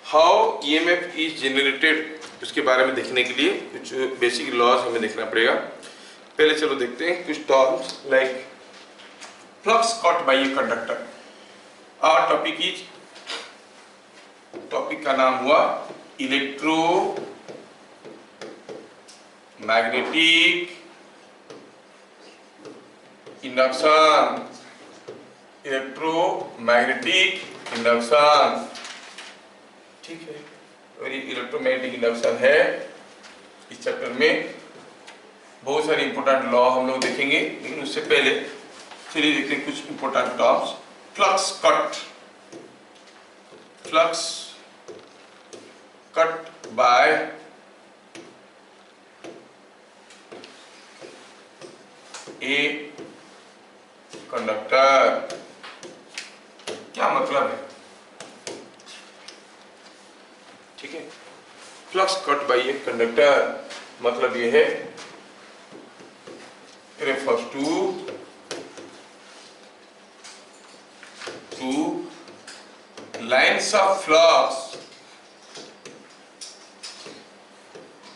How EMF is generated, उसके बारे में देखने के लिए कुछ बेसिक लॉज हमें देखना पड़ेगा। पहले चलो देखते हैं कुछ terms like flux caught by a conductor. और टॉपिक का नाम हुआ electro magnetic induction, electromagnetic induction. ठीक है, और ये इलेक्ट्रोमैग्नेटिक इंडक्शन है। इस चैप्टर में बहुत सारे इंपॉर्टेंट लॉ हम लोग देखेंगे, लेकिन उससे पहले चलिए देखते हैं कुछ important terms. Flux cut bye a conductor, क्या मतलब है? ठीक है, flux cut bye a conductor मतलब ये है refers two lines of flux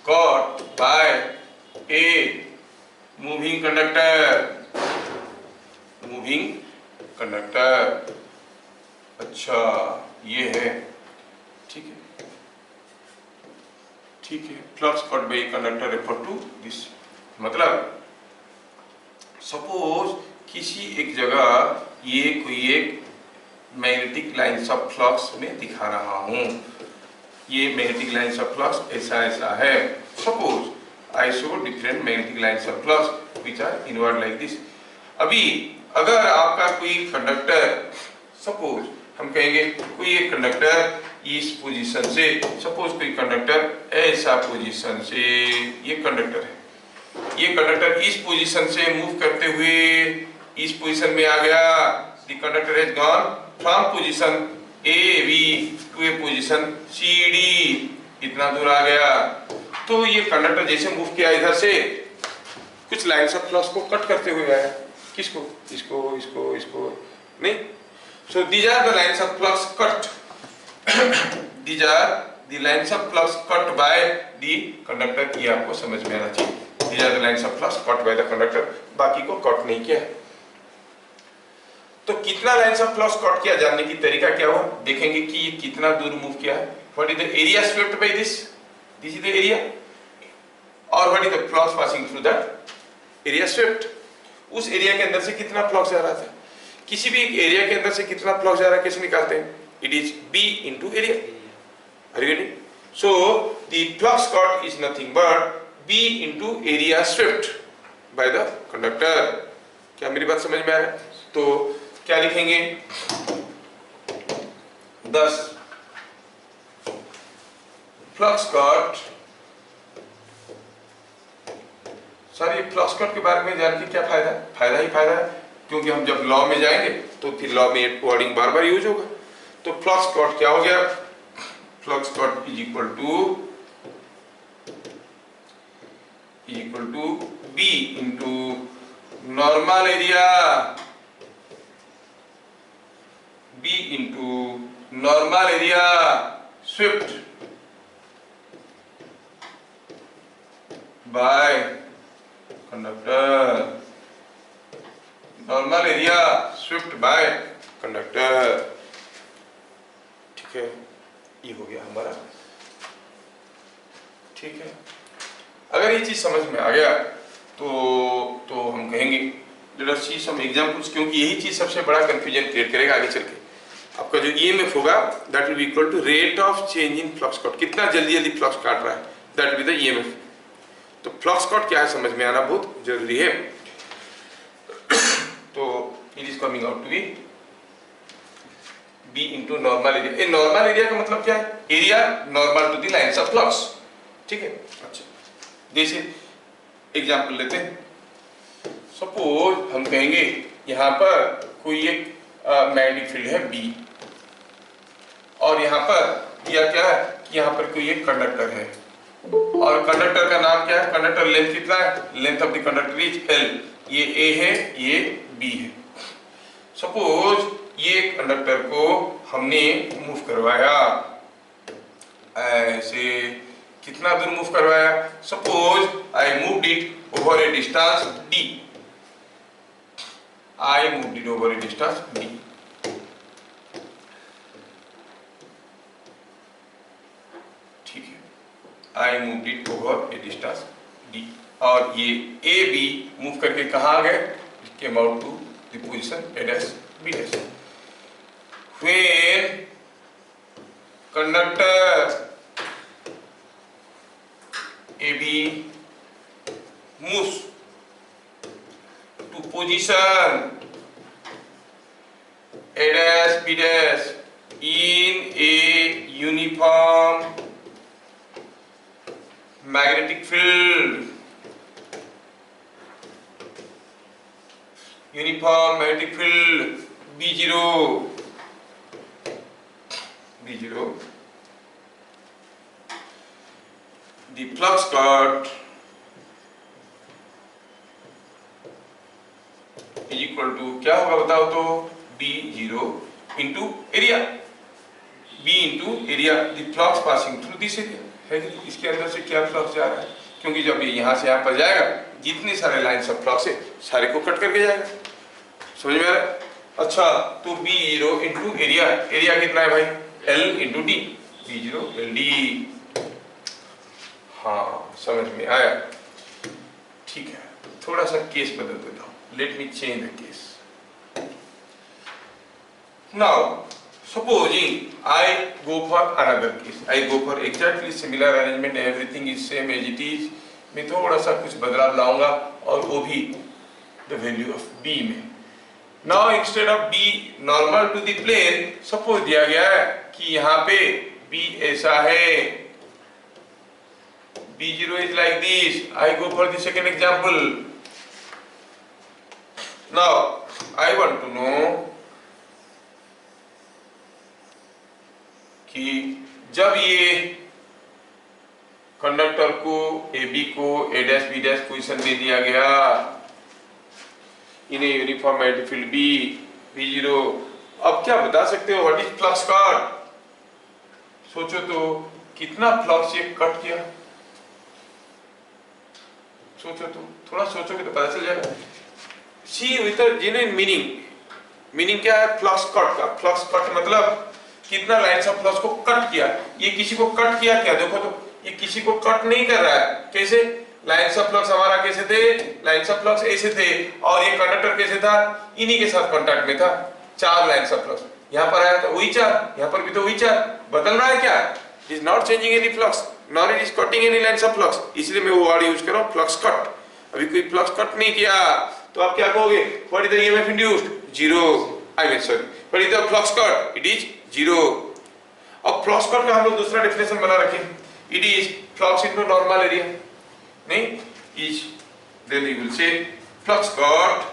caught by a moving conductor। अच्छा, ये है। ठीक है, flux caught by a conductor refer to this। मतलब सपोज किसी एक जगह ये कोई एक मैग्नेटिक लाइन्स ऑफ फ्लक्स में दिखा रहा हूं, ये मैग्नेटिक लाइन्स ऑफ फ्लक्स ऐसा है। Suppose I show different magnetic lines of flux which are inward like this. अभी अगर आपका कोई कंडक्टर, सपोज हम कहेंगे कोई एक कंडक्टर इस पोजीशन से, सपोज कोई कंडक्टर ऐसा पोजीशन से, ये कंडक्टर है, ये कंडक्टर इस पोजीशन से मूव करते हुए इस पोजीशन में आ गया। The conductor has gone from position A B to A position C D, इतना दूर आ गया। तो ये कंडक्टर जैसे मूव किया इधर से, कुछ लाइन्स ऑफ फ्लक्स को कट करते हुए आया। किसको? इसको नहीं। So these are the lines of flux cut, these are the lines of flux cut by the conductor. ये आपको समझ में आना चाहिए। These are the lines of flux cut by the conductor, बाकी को कट नहीं किया। तो कितना लाइन्स ऑफ फ्लक्स कट किया, जानने की तरीका क्या हुआ, देखेंगे कि ये कितना दूर मूव किया है। What is the area swept by this is the area, और what is the flux passing through that area swept. उस एरिया के अंदर से कितना फ्लक्स जा रहा था, किसी भी एक एरिया के अंदर से कितना फ्लक्स जा रहा है कैसे निकालते हैं? It is B into area. Are you getting? So the flux cut is nothing but B into area swept by the conductor. क्या मेरी बात समझ में आ रहा है? तो क्या लिखेंगे? 10 फ्लक्स कट। सर ये फ्लक्स कट के बारे में जान के क्या फायदा? फायदा ही फायदा है, क्योंकि हम जब लॉ में जाएंगे तो फिर लॉ में ये वर्डिंग बार बार यूज होगा। तो फ्लक्स कट क्या हो गया? Flux cut is equal to B into normal area, B into normal area swept by conductor, normal area swept by conductor. ठीक है, ये हो गया हमारा। ठीक है, अगर ये चीज समझ में आ गया तो हम कहेंगे लेट अस सी सम एग्जांपल्स, क्योंकि यही चीज सबसे बड़ा कंफ्यूजन क्रिएट करेगा आगे चल के। आपका जो ईएमएफ होगा that will be equal to rate of change in flux cut, कितना जल्दी फ्लक्स काट रहा है, that will be the EMF. तो फ्लक्स कट क्या है समझ में आना बहुत जरूरी है। तो it is coming out to be B into normal area. ये नॉर्मल एरिया का मतलब क्या है? Area normal to the lines of flux. ठीक है, अच्छा जैसे एग्जाम्पल लेते हैं। सपोज हम कहेंगे यहाँ पर कोई एक मैग्नेटिक फील्ड है B, और यहाँ पर यह क्या है कि यहाँ पर कोई एक कंडक्टर है, और कंडक्टर का नाम क्या है? कंडक्टर लेंथ कितना है? Length of the conductor is L। ये A है, ये B है। सपोज ये कंडक्टर को हमने मूव करवाया, ऐसे कितना दूर मूव करवाया? Suppose I moved it over A distance d, I moved it over A distance d। ठीक है, I moved it over A distance d, और ये ए बी मूव करके कहाँ आ गए? It came out to the position a dash b dash। When conductor AB moves to position A dash B dash in a uniform magnetic field, uniform magnetic field B0, the flux cut is equal to क्या होगा बताओ तो? B0 into area, B into area, the flux passing through this area है कि इसके अंदर से क्या फ्लक्स जा रहा है? क्योंकि जब ये यहाँ से यहाँ पर जाएगा, जितने सारे लाइन्स ऑफ फ्लक्स है सारे को कट करके जाएगा। समझ में आ रहा है? अच्छा, तो B0 into एरिया, एरिया कितना है भाई? L into D, B0 LD। हाँ, समझ में आया? ठीक है, थोड़ा सा केस बदल देता हूँ। Let me change the case. Now supposing I go for another case, I go for exactly similar arrangement, everything is same as it is, मैं थोड़ा सा कुछ बदलाव लाऊंगा और वो भी the value of B में। Now instead of B normal to the plane, suppose दिया गया है कि यहाँ पे B ऐसा है, B0 is like this, I go for the second example। Now I want to know कि जब ये कंडक्टर को AB को A dash B dash position दे दिया गया in a uniform magnetic field B0, अब क्या बता सकते हो व्हाट इज फ्लक्स कट? सोचो तो कितना फ्लक्स ये कट किया? सोचो तो, थोड़ा सोचोगे तो पता चल जाएगा। सी विद अ जेन्युइन मीनिंग क्या है फ्लक्स कट का? फ्लक्स कट मतलब कितना लाइन्स ऑफ फ्लक्स को कट किया। ये किसी को कट किया क्या? देखो तो ये किसी को कट नहीं कर रहा है। कैसे? लाइन्स ऑफ फ्लक्स हमारा कैसे थे? लाइन्स ऑफ फ्लक्स ऐसे थे और ये कंडक्टर कैसे था? इन्हीं के साथ कांटेक्ट में था। चार लाइन्स ऑफ फ्लक्स यहाँ पर आया था, वही चार, यहाँ पर भी तो वही चार। बदल रहा है क्या? It is not changing any flux, not it is cutting any lines of flux, इसलिए मैं वो वर्ड यूज कर रहा हूँ फ्लक्स कट। अभी कोई फ्लक्स कट नहीं किया तो आप क्या कहोगे? What is the EMF induced? Zero. I mean sorry, what is the flux cut? It is zero. अब फ्लक्स कट का हम लोग दूसरा डेफिनेशन बना रखे, it is flux into normal area. नहीं, is then you will say flux cut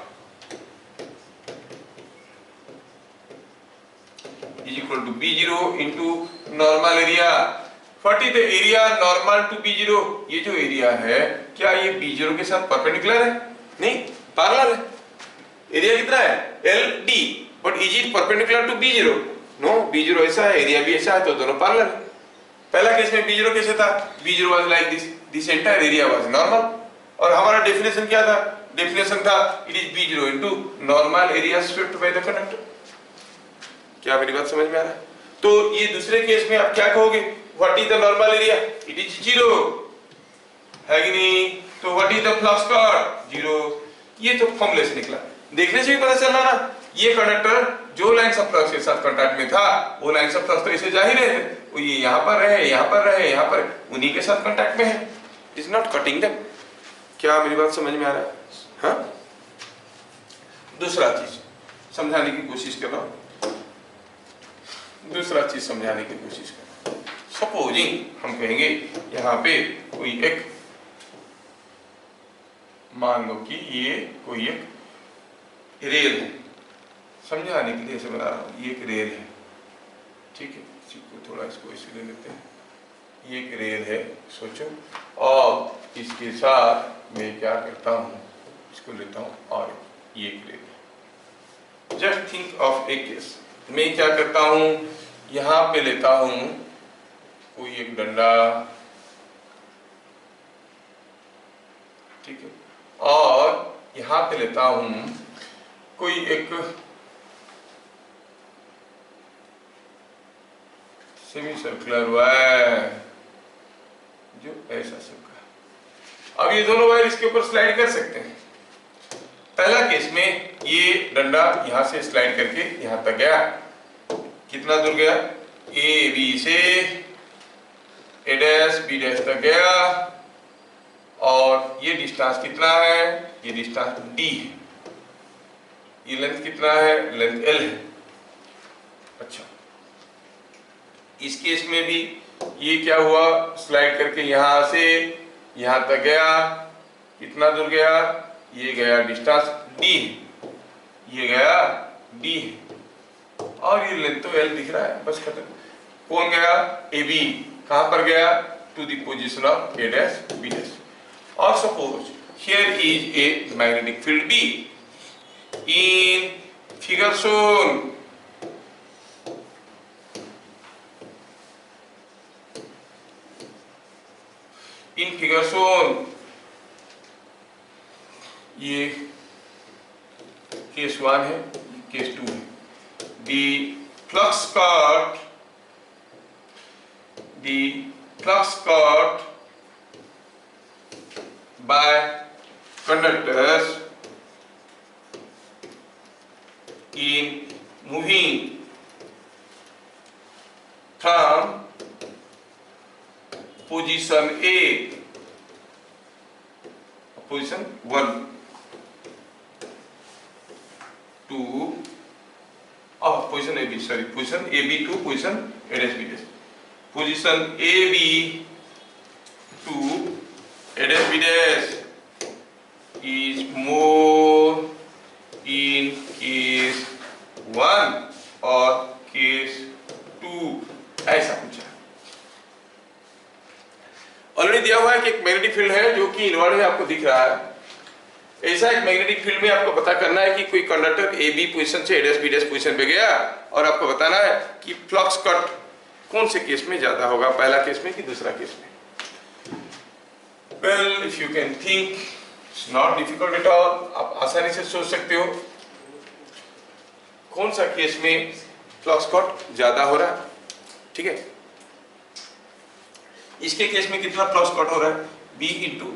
is equal to B0 into normal area। What is the area normal to B0? ये जो एरिया है क्या ये B0 के साथ परपेंडिकुलर है? नहीं, पैरेलल है। एरिया कितना है? LD, but is it perpendicular to B0? No, B0 ऐसा है, एरिया भी ऐसा है, तो दोनों पैरेलल है। पहला केस में B0 कैसे था? B0 was like this, this entire area was normal। और हमारा डेफिनेशन क्या था? डेफिनेशन था it is B0 into normal area swept by the conductor। क्या मेरी बात समझ में आ रहा है? तो ये दूसरे केस में आप क्या कहोगे? What is the normal area? It is zero, है कि नहीं? तो what is the flux cut? Zero. ये तो फॉर्मूले से निकला, देखने से भी पता चल रहा ना। ये कंडक्टर जो लाइन्स ऑफ फ्लक्स के साथ कांटेक्ट में था, वो लाइन्स ऑफ फ्लक्स तो ऐसे जा ही रहे थे, वो ये यहाँ पर रहे, यहाँ पर रहे, यहाँ पर, उन्हीं के साथ कांटेक्ट में है। It is not cutting them. क्या मेरी बात समझ में आ रहा है? हाँ, दूसरा चीज समझाने की कोशिश कर रहा हूं, दूसरा चीज समझाने की कोशिश कर। सपोजिंग हम कहेंगे यहाँ पे कोई एक, मान लो कि ये कोई एक रेल है, समझाने के लिए ऐसे बता रहा हूँ, ये एक रेल है, ठीक है? थोड़ा इसको इसे ले लेते हैं। ये एक रेल है, सोचो, और इसके साथ मैं क्या करता हूँ, इसको लेता हूँ और ये एक रेल है। Just think of A case, मैं क्या करता हूँ, यहाँ पे लेता हूँ कोई एक डंडा, ठीक है, और यहां पे लेता हूं कोई एक सेमी सर्कुलर वायर जो ऐसा सबका। अब ये दोनों वायर इसके ऊपर स्लाइड कर सकते हैं। पहला केस में ये डंडा यहां से स्लाइड करके यहां तक गया, कितना दूर गया, ए बी से ए डैश बी डैश तक गया, और ये डिस्टेंस कितना है, ये डिस्टेंस डी है, ये लेंथ कितना है, लेंथ एल है। अच्छा, इस केस में भी ये क्या हुआ, स्लाइड करके यहां से यहां तक गया, कितना दूर गया, ये गया डिस्टेंस डी है, ये गया डी है, और ये लेंथ तो एल दिख रहा है, बस खत्म। कौन गया, ए बी, कहां पर गया, to the position of A dash B dash. और suppose here is a magnetic field B in figure shown, in figure shown ये केस 1 है, केस 2 है। The flux cut by conductors in moving from position A, position 1 to position AB, sorry, position AB to position A dash B dash, position AB to A dash B dash is more in case 1 और case 2, ऐसा पूछा। Already दिया हुआ है कि एक magnetic field है जो कि इनवर्ड में आपको दिख रहा है। ऐसा एक मैग्नेटिक फील्ड में आपको पता करना है कि कोई कंडक्टर ए बी पोजीशन से ए डैश बी डैश पोजीशन पे गया, और आपको बताना है कि फ्लक्स कट कौन से केस में ज्यादा होगा, पहला केस में कि दूसरा केस में। Well, if you can think, it's not difficult at all, आप आसानी से सोच सकते हो कौन सा केस में फ्लक्स कट ज्यादा हो रहा है। ठीक है, इसके केस में कितना फ्लक्स कट हो रहा है, बी इंटू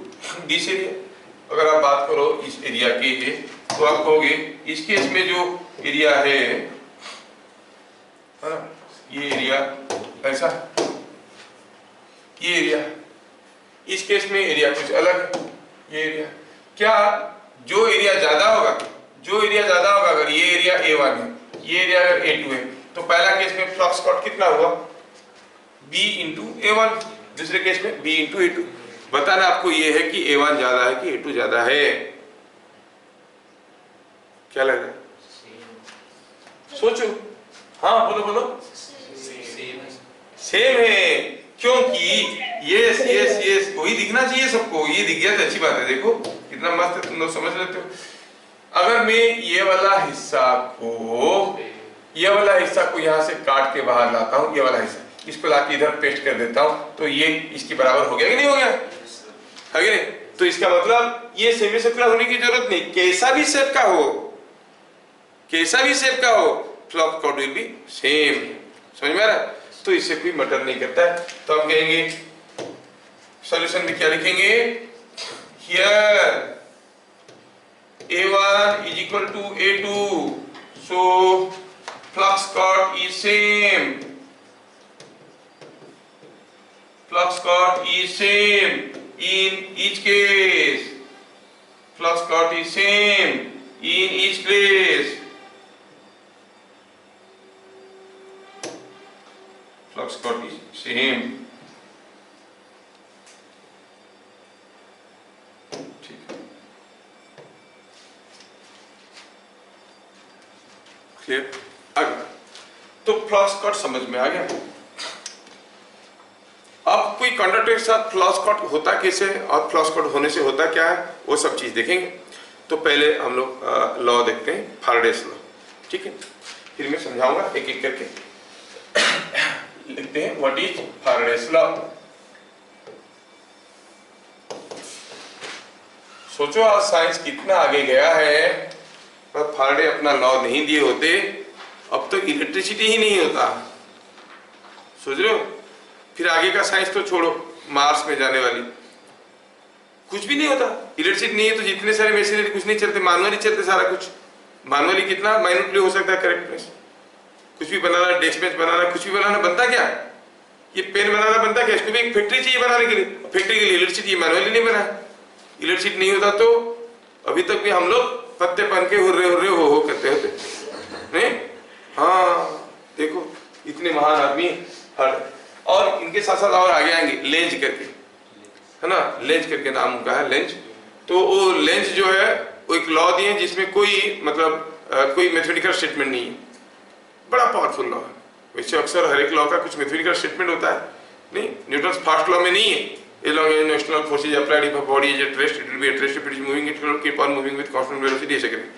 डी से। अगर आप बात करो इस एरिया के, तो आप कहोगे इस केस में जो एरिया है ना, ये एरिया ऐसा, ये एरिया, इस केस में एरिया कुछ अलग है, ये एरिया। क्या जो एरिया ज्यादा होगा, जो एरिया ज्यादा होगा, अगर ये एरिया A1 है, ये एरिया अगर A2 है, तो पहला केस में फ्लक्स कट कितना हुआ, B इंटू A1, दूसरे केस में B इंटू A2। बताना आपको ये है कि A1 ज्यादा है कि A2 ज्यादा है। क्या लग रहा है, सोचो, हाँ बोलो बोलो, सेम है, क्योंकि यस यस यस, वही दिखना चाहिए सबको, ये दिख गया तो अच्छी बात है। देखो कितना मस्त है, तुम लोग समझ लेते हो। अगर मैं ये वाला हिस्सा को यहाँ से काट के बाहर लाता हूँ, ये वाला हिस्सा इसको लाके इधर पेस्ट कर देता हूँ, तो ये इसके बराबर हो गया कि नहीं हो गया, है कि नहीं? तो इसका मतलब ये सेमी सर्कुलर होने की जरूरत नहीं, कैसा भी शेप का हो, कैसा भी शेप का हो, flux cut will be same. समझ में आ रहा है? तो इससे कोई मैटर नहीं करता है। तो हम कहेंगे सॉल्यूशन में क्या लिखेंगे, here A1 is equal to A2, so flux cut is same, flux cut is same in each case, flux cut is same in each place, flux cut is same। Clear? अगला तो flux cut समझ में आ गया। अब कोई conductor के साथ फ्लक्स कट होता कैसे और फ्लक्स कट होने से होता क्या है, वो सब चीज देखेंगे। तो पहले हम लोग लॉ देखते हैं, फैराडेस लॉ। ठीक है, फिर मैं समझाऊंगा एक एक करके। लिखते हैं व्हाट इज फैराडेस लॉ। सोचो आज साइंस कितना आगे गया है, पर फैराडे अपना लॉ नहीं दिए होते अब तक इलेक्ट्रिसिटी ही नहीं होता। सोच रहे हो? फिर आगे का साइंस तो छोड़ो, मार्स में जाने वाली कुछ भी नहीं होता। इलेक्ट्रिसिटी नहीं है तो जितने सारे मशीनरी कुछ नहीं चलते, मैनुअली चलते सारा कुछ। मैनुअली कितना माइन्यूटली हो सकता है करेक्टनेस, कुछ भी बनाना, डेस्क बेंच बनाना, कुछ भी बनाना, बनता क्या? ये पेन बनाना बनता क्या? इसको भी एक फैक्ट्री चाहिए बनाने के लिए, फैक्ट्री के लिए इलेक्ट्रिसिटी मैनुअली नहीं बना। इलेक्ट्रिसिटी नहीं होता तो अभी तक भी हम लोग पत्ते पहन के हुर्रे हो करते होते नहीं। हाँ देखो इतने महान आदमी हर, और इनके साथ साथ और आगे आएंगे लेंज करके, है ना, लेंज करके नाम उनका है, लेंज। तो वो लेंज जो है वो एक लॉ दिए जिसमें कोई मतलब कोई मैथमेटिकल स्टेटमेंट नहीं है, बड़ा पावरफुल लॉ है। वैसे अक्सर हर एक लॉ का कुछ मैथमेटिकल स्टेटमेंट होता है, नहीं, न्यूटन्स फर्स्ट लॉ में नहीं है। External forces applied if a body is at rest, it will be at rest if it is moving, it will keep on moving with constant velocity ऐसे करें।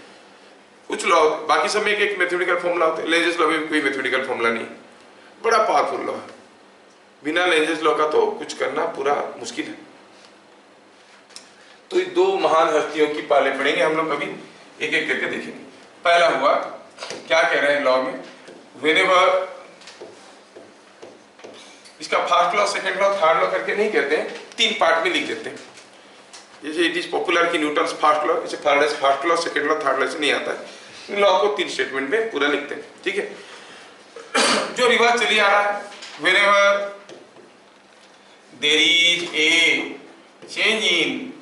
कुछ law, बाकी सब में एक मैथमेटिकल फॉर्मूला होता है, लेंजेस लॉ में कोई मैथमेटिकल फॉर्मूला नहीं, बड़ा पावरफुल लॉ है। बिना लेंजेस लॉ का तो कुछ करना पूरा मुश्किल है। तो ये दो महान हस्तियों की पाले पड़ेंगे हम लोग, अभी एक एक करके देखेंगे। पहला हुआ, क्या कह रहे हैं लॉ में, व्हेनेवर, इसका first law, second law, third law करके नहीं कहते हैं, तीन पार्ट में लिख देते हैं। जैसे इट इज पॉपुलर कि न्यूटन्स फर्स्ट लॉ, जैसे Faraday's first law, second law, third law से नहीं आता है। इन लॉ को तीन स्टेटमेंट में पूरा लिखते हैं, ठीक है। जो रिवाज चली आ रहा है, whenever there is a change in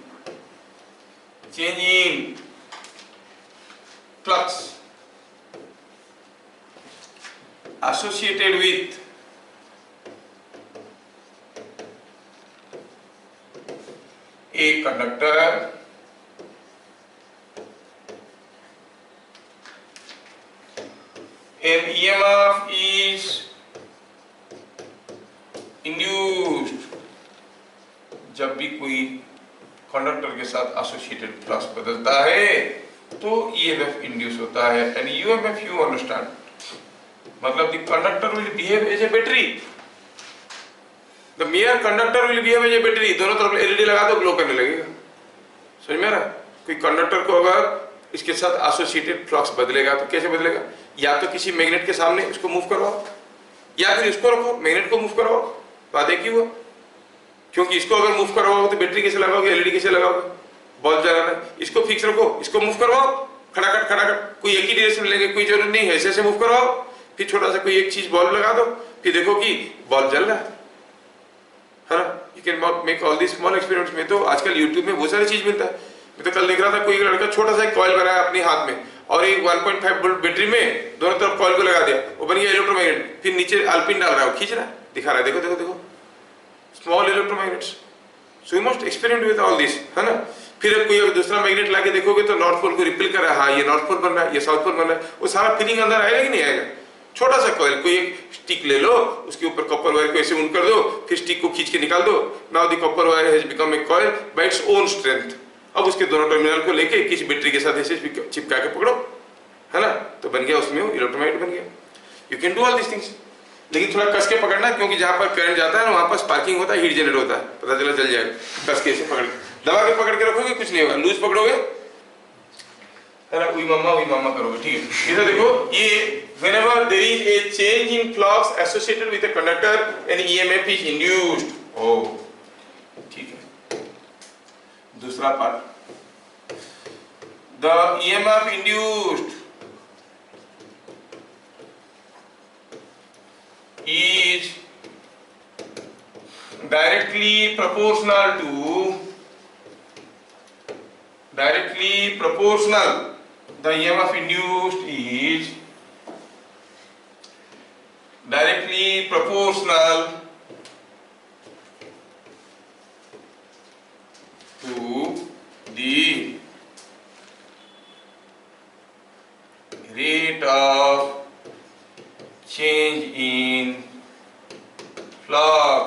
flux associated with a conductor an EMF is induced, जब भी कोई कंडक्टर के साथ एसोसिएटेड फ्लक्स बदलता है तो EMF इंड्यूस होता है। एंड UMF यू अंडरस्टैंड, मतलब the conductor will behave as a battery, the mere conductor will behave as a battery। दोनों तरफ LED लगा दो, ग्लो करने लगेगा। समझ में आ रहा? कोई कंडक्टर को अगर इसके साथ एसोसिएटेड फ्लक्स बदलेगा तो कैसे बदलेगा? या तो किसी मैग्नेट के सामने उसको मूव करवाओ, या फिर इसको रखो, मैग्नेट को मूव करवाओ, बात एक ही हुआ। क्योंकि इसको अगर मूव करवाओगे तो बैटरी कैसे लगाओगे, LED कैसे लगाओगे, बल्ब जलाना है। इसको फिक्स रखो, इसको मूव करवाओ, खड़ाखट कोई एक ही डायरेक्शन लेंगे, कोई जरूरत नहीं है, ऐसे मूव करवाओ, फिर छोटा सा कोई एक चीज बल्ब लगा दो, फिर देखो कि बल्ब जल रहा है ना। You can make all this small experiments. में तो आजकल यूट्यूब में बहुत सारी चीज मिलता है। मैं तो कल देख रहा था, कोई लड़का छोटा सा एक कॉइल बनाया अपने हाथ में और एक 1.5 वोल्ट बैटरी में दोनों तरफ कॉइल को लगा दिया, वो बन गया इलेक्ट्रोमैग्नेट। फिर नीचे अल्पिन डाल रहा है, खींच रहा है, दिखा रहा है, देखो देखो देखो, small electromagnets. So you must experiment with all this, है ना। फिर कोई दूसरा मैग्नेट लाके देखोगे तो नॉर्थ पोल को रिपेल कर रहा है, हाँ ये नॉर्थ पोल बन रहा है, ये साउथ पोल बन रहा है, वो सारा फीलिंग अंदर आएगा कि नहीं आएगा? छोटा सा कॉइल, कोई एक स्टिक ले लो, उसके ऊपर कॉपर वायर को ऐसे उन कर दो, फिर स्टिक को खींच के निकाल दो। Now the copper wire has become a coil bye its own strength. अब उसके दोनों टर्मिनल को लेके किसी बैटरी के साथ ऐसे चिपका के पकड़ो, है ना, तो बन गया उसमें इलेक्ट्रोमैग्नेट बन गया। You can do all this things, लेकिन थोड़ा कस के पकड़ना, क्योंकि जहां पर करंट जाता है ना वहां पर स्पार्किंग होता है, हीट जनरेट होता है, पता चला चल जाएगा। कस के ऐसे पकड़, दबा के पकड़ के रखोगे कुछ नहीं होगा, लूज पकड़ोगे, है ना, उई मामा करोगे, ठीक है। इधर देखो, ये whenever there is a change in flux associated with a conductor an EMF is induced। oh ठीक है। दूसरा part, the EMF induced is directly proportional the EMF induced is directly proportional to the rate of change in flux।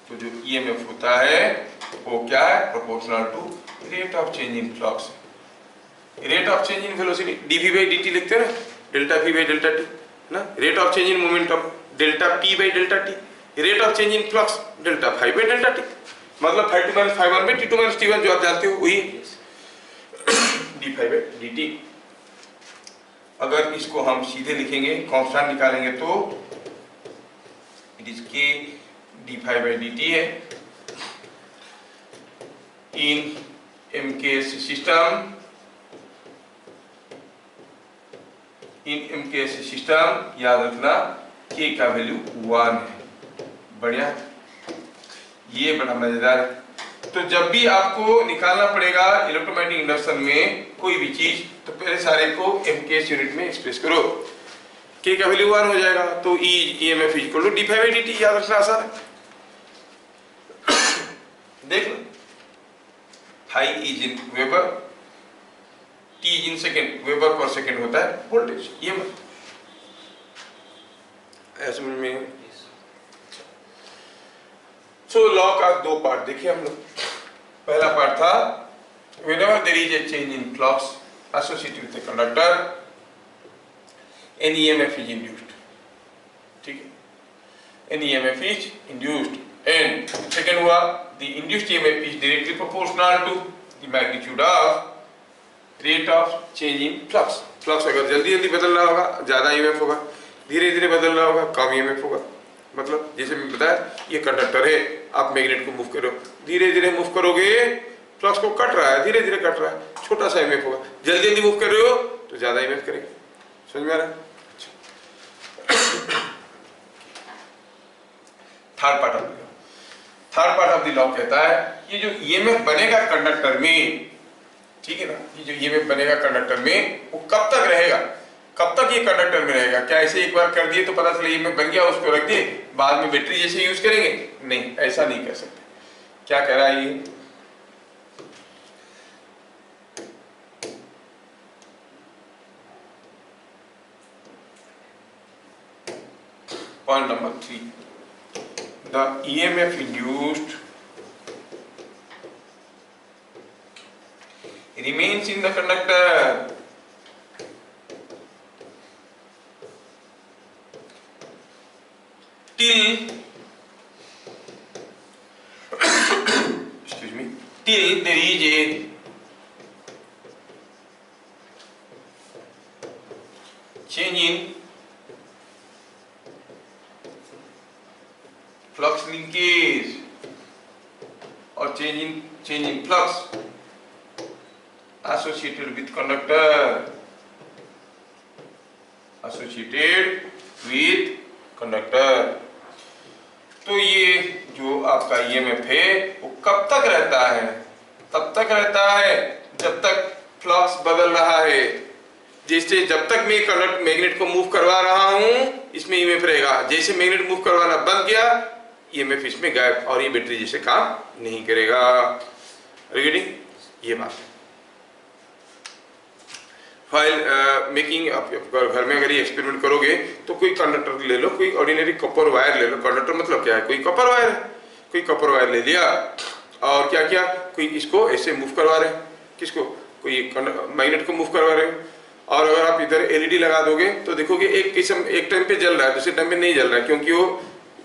तो जो EMF होता है वो क्या है? Proportional to rate of change in flux. Rate of change in velocity dV by dt लिखते हैं ना, delta V by delta t, ना, rate of change in momentum delta P by delta T, rate of change in flux delta five by delta T, मतलब 5 - 5 में T2 - T1 जो आप जानते हो वही D five by D T. अगर इसको हम सीधे लिखेंगे, कांस्टेंट निकालेंगे तो इट इज के D five by D T है इन MKS सिस्टम, इन MKS सिस्टम याद रखना K का वैल्यू 1 है। बढ़िया, ये बड़ा मजेदार है। तो जब भी आपको निकालना पड़ेगा इलेक्ट्रोमैग्नेटिक इंडक्शन में कोई भी चीज, तो पहले सारे को MKS यूनिट में एक्सप्रेस करो। K का वैल्यू 1 हो जाएगा तो EMF इक्वल टू d5/dt, याद रखना आसान है। देख लो, phi is in weber, T is in second, weber पर सेकेंड होता है वोल्टेज। ये समझ में। सो लॉ का दो पार्ट देखिए हम लोग। पहला पार्ट था whenever there is a change in flux associated with the conductor an EMF is induced, ठीक है, an EMF is induced, and second हुआ the induced EMF is directly proportional to the magnitude of rate of change in flux. Flux अगर जल्दी जल्दी बदल रहा होगा ज्यादा EMF होगा, धीरे धीरे बदल रहा होगा कम EMF होगा। मतलब जैसे मैं बताया, ये कंडक्टर है, आप मैग्नेट को मूव करो, धीरे धीरे मूव करोगे फ्लक्स को कट रहा है, धीरे धीरे कट रहा है, छोटा सा EMF होगा। जल्दी जल्दी मूव कर रहे हो तो ज्यादा EMF करेगा। समझ में आ रहा है? Third part of the law कहता है ये जो EMF बनेगा कंडक्टर में, ठीक है ना, ये जो EMF बनेगा कंडक्टर में वो कब तक रहेगा, कब तक ये कंडक्टर में रहेगा? क्या ऐसे एक बार कर दिए तो पता चला EMF बन गया, उसको रख दिए, बाद में बैटरी जैसे यूज करेंगे? नहीं, ऐसा नहीं कर सकते। क्या कह रहा है ये? Point number 3, the EMF induced remains in the conductor till till there is a change in flux linkage or change in flux associated with conductor, तो ये जो आपका EMF है वो कब तक रहता है? तब तक रहता है जब तक फ्लक्स बदल रहा है। जैसे जब तक मैं मैग्नेट को मूव करवा रहा हूं इसमें EMF रहेगा, जैसे मैग्नेट मूव करवाना बंद किया EMF इसमें गायब, और ये बैटरी जैसे काम नहीं करेगा। रिगार्डिंग ये बात है। फाइल मेकिंग, आप घर में अगर ये एक्सपेरिमेंट करोगे तो कोई कंडक्टर ले लो, कोई ऑर्डिनरी कॉपर वायर ले लो। कंडक्टर मतलब क्या है? कोई कॉपर वायर है, कोई कॉपर वायर ले लिया और क्या किया, कोई इसको ऐसे मूव करवा रहे हैं, किसको? कोई मैग्नेट को मूव करवा रहे हैं। और अगर आप इधर LED लगा दोगे तो देखोगे एक किस्म एक टाइम पे जल रहा है, दूसरे टाइम पे नहीं जल रहा है, क्योंकि वो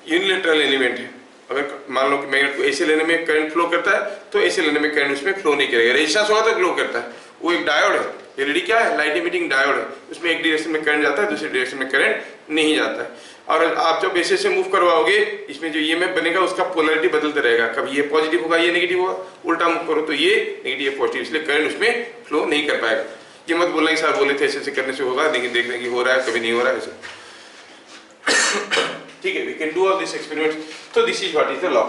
यूनिलेटरल एलिमेंट है। अगर मान लो कि मैग्नेट को ऐसे लेने में करंट फ्लो करता है तो ऐसे लेने में करंट उसमें फ्लो नहीं करेगा। रेजिस्टेंस होगा तो ग्लो करता है। वो एक डायोड है, LED क्या है? लाइट इमिटिंग डायोड है। उसमें एक डायरेक्शन में करंट जाता है, दूसरी डायरेक्शन में करंट नहीं जाता है। और आप जब ऐसे से मूव करवाओगे इसमें जो EMF बनेगा उसका पोलैरिटी बदलते रहेगा, कभी ये पॉजिटिव होगा ये नेगेटिव होगा, उल्टा मूव करो तो ये नेगेटिव पॉजिटिव, इसलिए करंट उसमें फ्लो नहीं कर पाएगा। ये मत बोलना कि सर बोले थे ऐसे करने से होगा, लेकिन देख लेंगे हो रहा है, कभी नहीं हो रहा है ऐसा। ठीक है, we can do all this experiment. तो this is what is the law.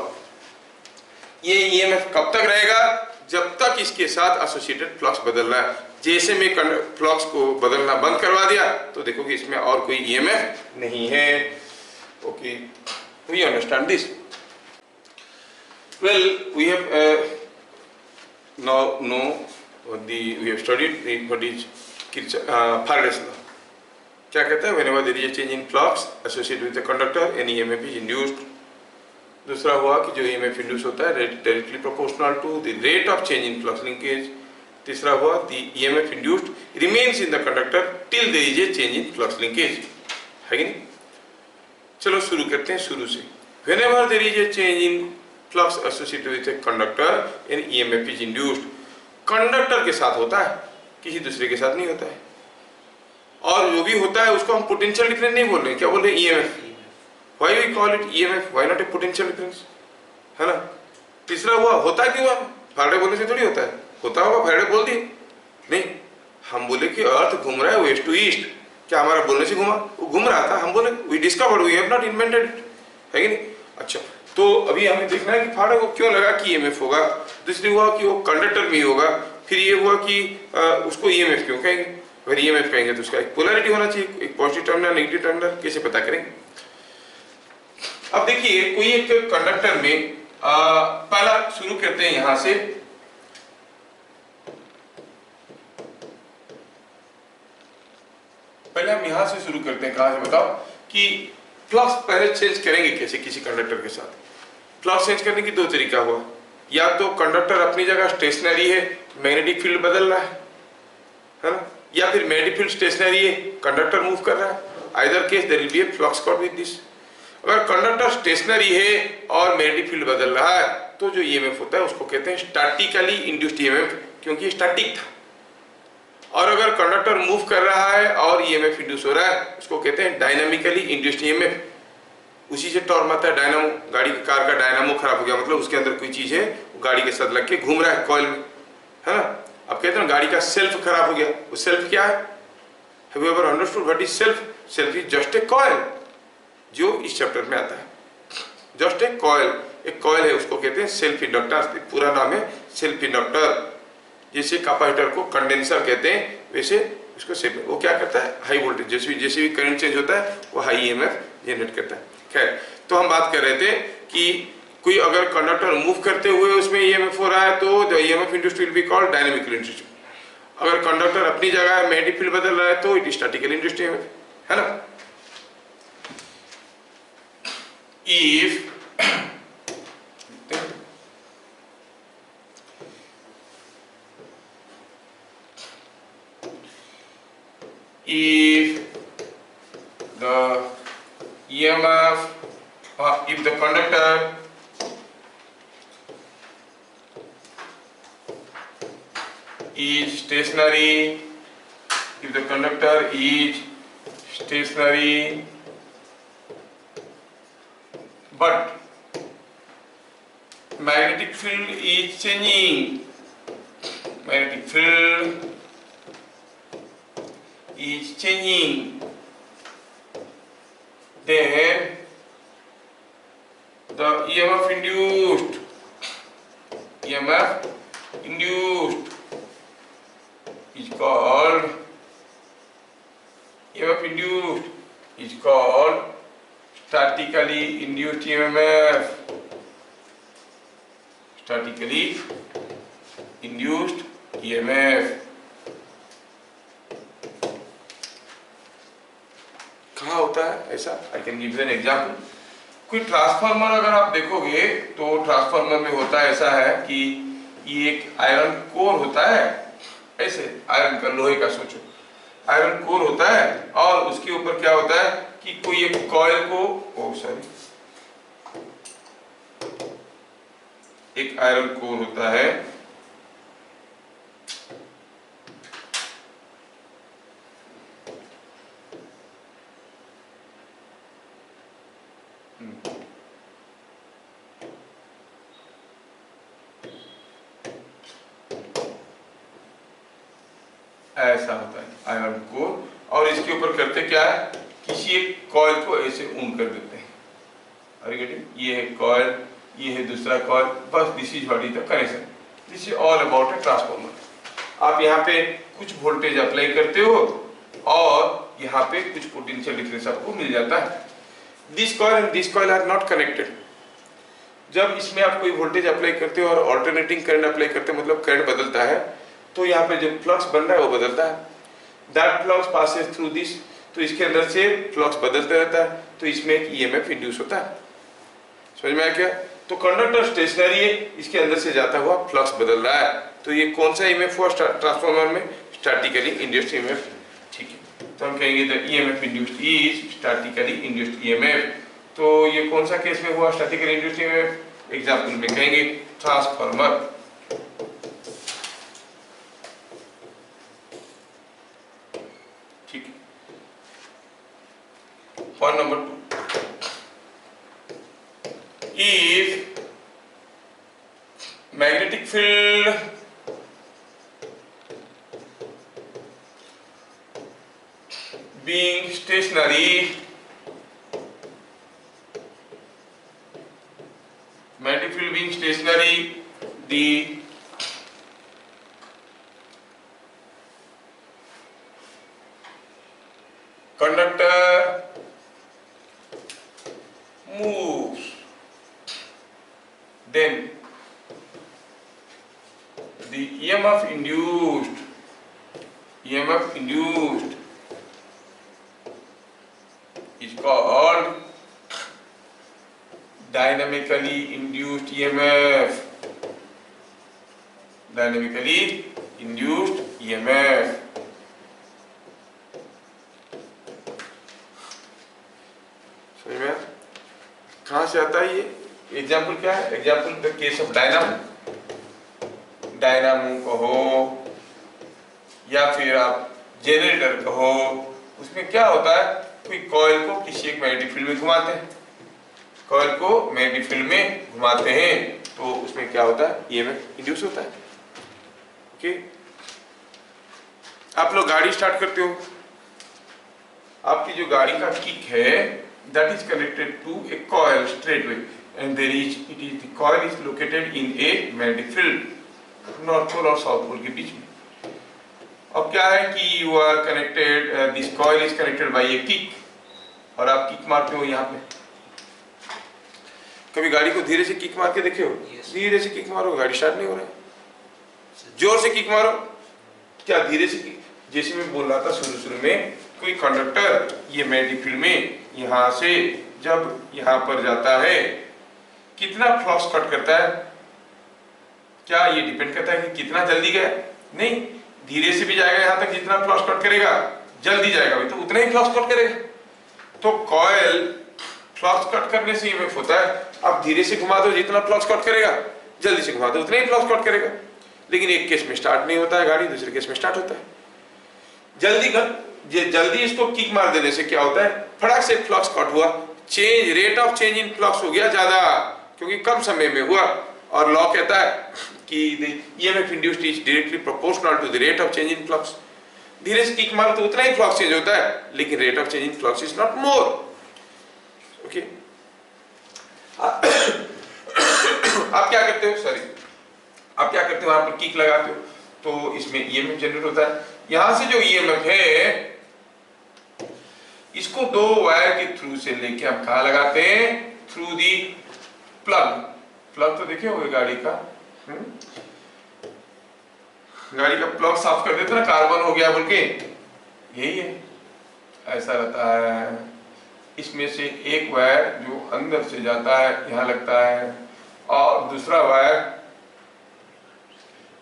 ये EMF कब तक रहेगा? जब तक इसके साथ एसोसिएटेड फ्लक्स बदल रहा है। जैसे मैं फ्लक्स को बदलना बंद करवा दिया तो देखोगे इसमें और कोई EMF नहीं है। Okay, we understand this well. We have now no we have studied what is Faraday's law. क्या कहता है? whenever there is a change in flux associated with the conductor an EMF is induced. दूसरा हुआ कि जो EMF induce होता है directly proportional to the rate of change in flux linkage. तीसरा हुआ the EMF induced remains in the conductor till there is a change in flux linkage. है कि नहीं। चलो शुरू करते हैं शुरू से। Whenever there is a change in flux associated with a conductor, an EMF is induced. Conductor के साथ होता है, किसी दूसरे के साथ नहीं होता है। और जो भी होता है उसको हम पोटेंशियल डिफरेंस नहीं बोल रहे हैं, क्या बोल रहे हैं? EMF। Why we call it EMF? Why not a potential difference? है ना। तीसरा हुआ, होता है क्यों? फैराडे बोलने से थोड़ी होता है, होता होगा फैराडे बोल दिए नहीं। हम बोले कि अर्थ घूम रहा है वेस्ट टू ईस्ट, क्या हमारा बोलने से घूमा? वो घूम रहा था, हम बोले we discovered, we have not invented it, है कि नहीं। अच्छा, तो अभी हमें देखना है कि फैराडे को क्यों लगा कि EMF होगा। दूसरी हुआ कि वो कंडक्टर में होगा। फिर ये हुआ कि उसको EMF क्यों कहेंगे। अगर EMF कहेंगे तो उसका एक पोलैरिटी होना चाहिए, एक पॉजिटिव टर्मिनल नेगेटिव टर्मिनल, कैसे पता करेंगे। अब देखिए कोई एक कंडक्टर में पहला शुरू करते हैं यहां से। पहले हम यहां से शुरू करते हैं, कहां से बताओ, कि फ्लक्स पहले चेंज करेंगे कैसे किसी कंडक्टर के साथ। फ्लक्स चेंज करने की दो तरीका हुआ, या तो कंडक्टर अपनी जगह स्टेशनरी है, मैग्नेटिक फील्ड बदल रहा है ना, या फिर मैग्नेटिक फील्ड स्टेशनरी है, कंडक्टर मूव कर रहा है। Either case there will be a flux caught with this. अगर कंडक्टर स्टेशनरी है और मैग्नेटिक फील्ड बदल रहा है तो जो EMF होता है उसको कहते हैं स्टैटिकली इंड्यूस्ड EMF, क्योंकि स्टैटिक था। और अगर कंडक्टर मूव कर रहा है और EMF इंड्यूस हो रहा है उसको कहते हैं डायनामिकली इंड्यूस्ड EMF। उसी से टॉर्क आता है डायनामो। गाड़ी कार का डायनामो खराब हो गया, मतलब उसके अंदर कोई चीज है वो गाड़ी के साथ लग के घूम रहा है कॉइल में, है ना। अब कहते हैं गाड़ी का सेल्फ खराब हो गया। वो सेल्फ क्या है? Have you ever understood what is self? Self is just a coil, जो इस चैप्टर में आता है। जस्ट ए कॉइल, एक कॉइल है, उसको कहते हैं सेल्फ इंडक्टर। पूरा नाम है सेल्फ इंडक्टर। जैसे कैपेसिटर को कंडेंसर कहते हैं, वैसे उसको सेल्फ। वो क्या करता है? हाई वोल्टेज, जैसे भी करंट चेंज होता है वो हाई EMF जनरेट करता है। खैर, तो हम बात कर रहे थे कि कोई अगर कंडक्टर मूव करते हुए उसमें EMF हो रहा है तो the EMF induced will be called dynamically induced. अगर कंडक्टर अपनी जगह मैग्नेटिक फील्ड बदल रहा है तो it is statically induced EMF, है ना। If the EMF, if the conductor is stationary, if the conductor is stationary but magnetic field is changing, magnetic field is changing, then the EMF induced is called statically induced EMF. Statically induced EMF कहाँ होता है ऐसा? I can give you an example. कोई transformer अगर आप देखोगे तो transformer में होता है ऐसा है कि ये एक आयरन कोर होता है, ऐसे आयरन का, लोहे का सोचो, आयरन कोर होता है और उसके ऊपर क्या होता है कि कोई एक कॉइल को, एक आयरन कोर होता है, ऐसा होता है आयरन कोर, और इसके ऊपर करते क्या है, किसी एक कॉइल को ऐसे ऊन कर देते हैं। ये है कॉइल, ये है दूसरा कॉइल, बस this is what is the connection. This is all about a transformer. आप यहाँ पे कुछ वोल्टेज अप्लाई करते हो और यहाँ पे कुछ पोटेंशियल डिफरेंस आपको मिल जाता है। This coil and this coil are not connected. जब इसमें आप कोई वोल्टेज अप्लाई करते हो और ऑल्टरनेटिंग करंट अप्लाई करते हो, मतलब करंट बदलता है, तो यहाँ पे जो फ्लक्स बन रहा है वो बदलता है। That flux passes through this, तो इसके अंदर से फ्लक्स बदलता रहता है, तो इसमें एक EMF इंड्यूस होता है। समझ में आया क्या? तो कंडक्टर स्टेशनरी है, इसके अंदर से जाता हुआ फ्लक्स बदल रहा है, तो ये कौन सा EMF हुआ ट्रांसफार्मर में? Statically induced EMF। ठीक है। तो हम कहेंगे the EMF induced is statically induced EMF. तो ये कौन सा केस में हुआ स्टैटिकली इंड्यूस्ड ईएमएफ? एग्जांपल में कहेंगे ट्रांसफार्मर। ठीक है। Point number 2 is magnetic field being stationary, magnetic field being stationary, the conductor moves, then the EMF induced is called dynamically induced EMF. Dynamically induced EMF. समझ में? कहाँ से आता है ये? एग्जाम्पल क्या है? Example the case of dynamo कहो या फिर आप जेनरेटर कहो, उसमें क्या होता है? कोई कॉइल को किसी एक मैग्नेटिक फील्ड में घुमाते हैं, कॉइल को मैग्नेटिक फील्ड में घुमाते हैं, तो उसमें क्या होता है? ईएमएफ इंड्यूस होता है। ओके, आप लोग गाड़ी स्टार्ट करते हो, आपकी जो गाड़ी का किक है that is connected to a coil straightway and the coil is located in a magnetic field, north pole और south pole के बीच में। अब क्या है कि you are connected, this coil is connected by a kick, और आप किक मारते हो यहाँ पे। कभी गाड़ी को धीरे से किक मार के देखे हो? धीरे से किक मारो, गाड़ी स्टार्ट नहीं हो रहा है। जोर से किक मारो, क्या धीरे से किक? जैसे मैं बोल रहा था शुरू में, कोई कंडक्टर ये मैग्नेटिक फील्ड में यहाँ से जब यहाँ पर जाता है, कितना फ्लक्स कट करता है? क्या ये डिपेंड करता है कि कितना जल्दी गया? नहीं, धीरे से भी जाएगा यहाँ तक, जितना फ्लक्स कट करेगा जल्दी जाएगा तो उतना ही फ्लक्स कट करेगा। तो कॉइल फ्लक्स कट करने से ईएमएफ होता है। अब धीरे से घुमा दो, जितना फ्लक्स कट करेगा, जल्दी से घुमा दो उतना ही फ्लक्स कट करेगा। लेकिन एक केस में स्टार्ट नहीं होता है गाड़ी, दूसरे केस में स्टार्ट होता है। जल्दी इसको किक मार देने से क्या होता है? फटाक से फ्लक्स कट हुआ, rate of change in flux हो गया ज्यादा, क्योंकि कम समय में हुआ। और लॉ कहता है कि EMF induced is directly proportional to the rate of change in flux. धीरे से किक मारो तो उतना ही फ्लक्स चेंज होता है, लेकिन rate of change in flux is not more. Okay, आप क्या करते हो? आप क्या करते हो? वहां पर किक लगाते हो तो इसमें ईएमएफ जनरेट होता है। यहां से जो ईएमएफ है इसको दो वायर के थ्रू से लेके हम कहा लगाते हैं? थ्रू दी प्लग तो देखे होंगे गाड़ी का, गाड़ी का प्लग साफ कर देते ना, कार्बन हो गया बोल के, यही है, ऐसा रहता है। इसमें से एक वायर जो अंदर से जाता है यहाँ लगता है, और दूसरा वायर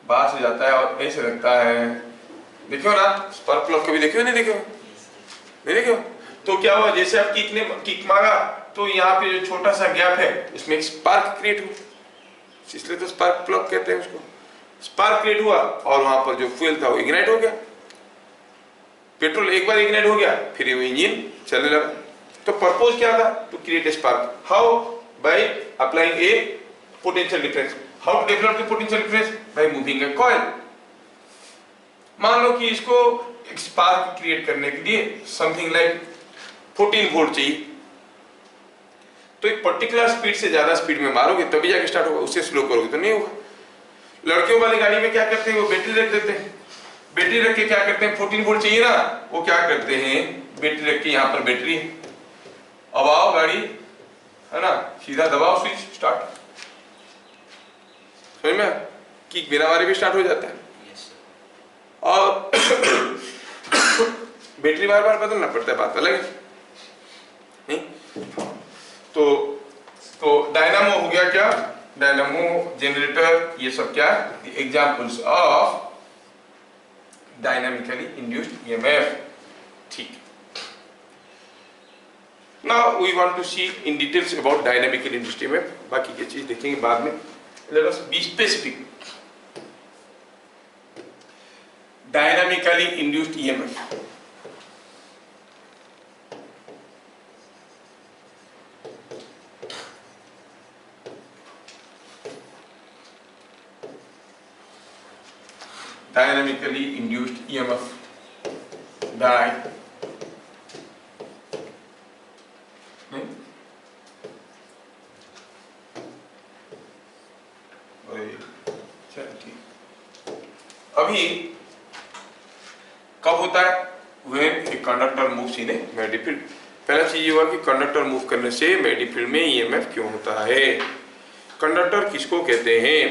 बाहर से जाता है और ऐसे लगता है। देखो ना स्पार्क प्लग, कभी देखे हो? नहीं देखे हो? नहीं देखे हो? तो क्या हुआ, जैसे आप किक मारा तो यहाँ पे जो छोटा सा गैप है इसमें एक स्पार्क क्रिएट हुआ, इसलिए तो स्पार्क प्लग कहते हैं उसको। स्पार्क क्रिएट हुआ और वहां पर जो फ्यूल था वो इग्नाइट हो गया। पेट्रोल एक बार इग्नाइट हो गया, फिर वो इंजन चलने लगा। तो पर्पस क्या था? To create a spark. How? By applying a potential difference. How to develop the potential difference? By moving a coil. मान लो कि इसको एक स्पार्क क्रिएट करने के लिए समथिंग लाइक 14 वोल्ट चाहिए, तो एक पर्टिकुलर स्पीड से ज्यादा स्पीड में मारोगे तभी जाके स्टार्ट होगा, उससे स्लो करोगे तो नहीं होगा। लड़कियों वाली गाड़ी में क्या करते हैं? वो बैटरी रख देते हैं। बैटरी रख के क्या करते हैं? 14 वोल्ट चाहिए ना, वो क्या करते हैं? बैटरी रख के यहाँ पर बैटरी, अब आओ गाड़ी है ना, सीधा दबाओ स्विच, स्टार्ट। समझ में? किक बिना मारे भी स्टार्ट हो जाता है। और बैटरी बार बार बदलना पड़ता है, बात अलग है नहीं? तो डायनामो हो गया क्या? डायनामो, जनरेटर, ये सब क्या examples of dynamically induced EMF. ठीक है। Now we want to see in details about dynamical induced EMF, बाकी की चीज देखेंगे बाद में। Let us be specific. Dynamically induced EMF, dynamically induced EMF, अभी कब होता है? when a conductor moves in a magnetic field। पहला चीज ये हुआ कि कंडक्टर मूव करने से मैग्नेटिक फील्ड में ईएमएफ क्यों होता है। कंडक्टर किसको कहते हैं?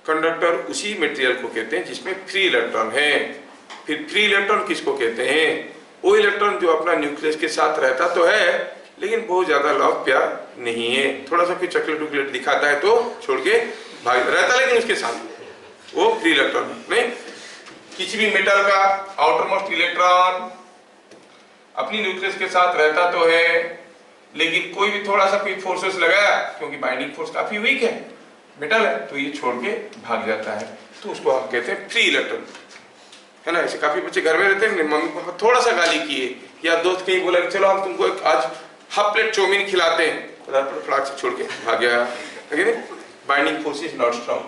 कंडक्टर उसी मटेरियल को कहते हैं जिसमें फ्री इलेक्ट्रॉन है। फिर फ्री इलेक्ट्रॉन किसको कहते हैं? वो इलेक्ट्रॉन जो अपना न्यूक्लियस के साथ रहता तो है लेकिन बहुत ज्यादा लव प्यार नहीं है, थोड़ा सा कोई चॉकलेट वॉकलेट दिखाता है तो छोड़ के भाग रहता, लेकिन उसके साथ वो फ्री इलेक्ट्रॉन नहीं। किसी भी मेटल का आउटर मोस्ट इलेक्ट्रॉन अपनी न्यूक्लियस के साथ रहता तो है लेकिन कोई भी थोड़ा सा कोई फोर्सेस लगाया, क्योंकि बाइंडिंग फोर्स काफी वीक है, मेटल है, तो ये छोड़ के भाग जाता है, तो उसको हम कहते हैं फ्री इलेक्ट्रॉन, है ना। ऐसे काफी बच्चे घर में रहते हैं, मम्मी पापा थोड़ा सा गाली किए या दोस्त कहीं बोला कि चलो हम तुमको आज हाफ प्लेट चाउमीन खिलाते हैं, फटाक से छोड़ के भाग गया, binding force is not strong.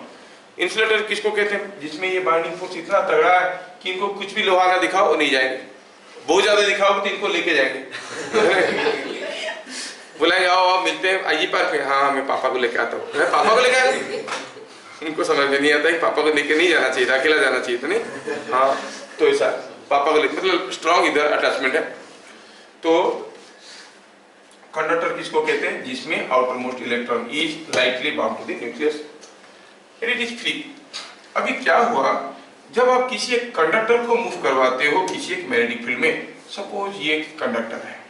Insulator किसको कहते हैं? जिसमें ये बाइंडिंग फोर्स इतना तगड़ा है कि इनको कुछ भी लोहा ना दिखाओ वो नहीं जाएंगे, बहुत ज्यादा दिखाओ तो इनको लेके जाएंगे बुलाएंगे, आओ आओ मिलते हैं, आइए पार्क में, हाँ मैं पापा को लेके आता हूँ, मैं पापा को लेके आया। इनको समझ में नहीं आता कि पापा को लेके नहीं जाना चाहिए, अकेला जाना चाहिए तो नहीं। हाँ तो ऐसा पापा को लेके, मतलब स्ट्रॉन्ग इधर अटैचमेंट है। तो कंडक्टर किसको कहते हैं? जिसमें outermost electron is lightly bound to the nucleus, it is free. अभी क्या हुआ, जब आप किसी एक कंडक्टर को मूव करवाते हो किसी एक मैग्नेटिक फील्ड में, सपोज ये कंडक्टर है,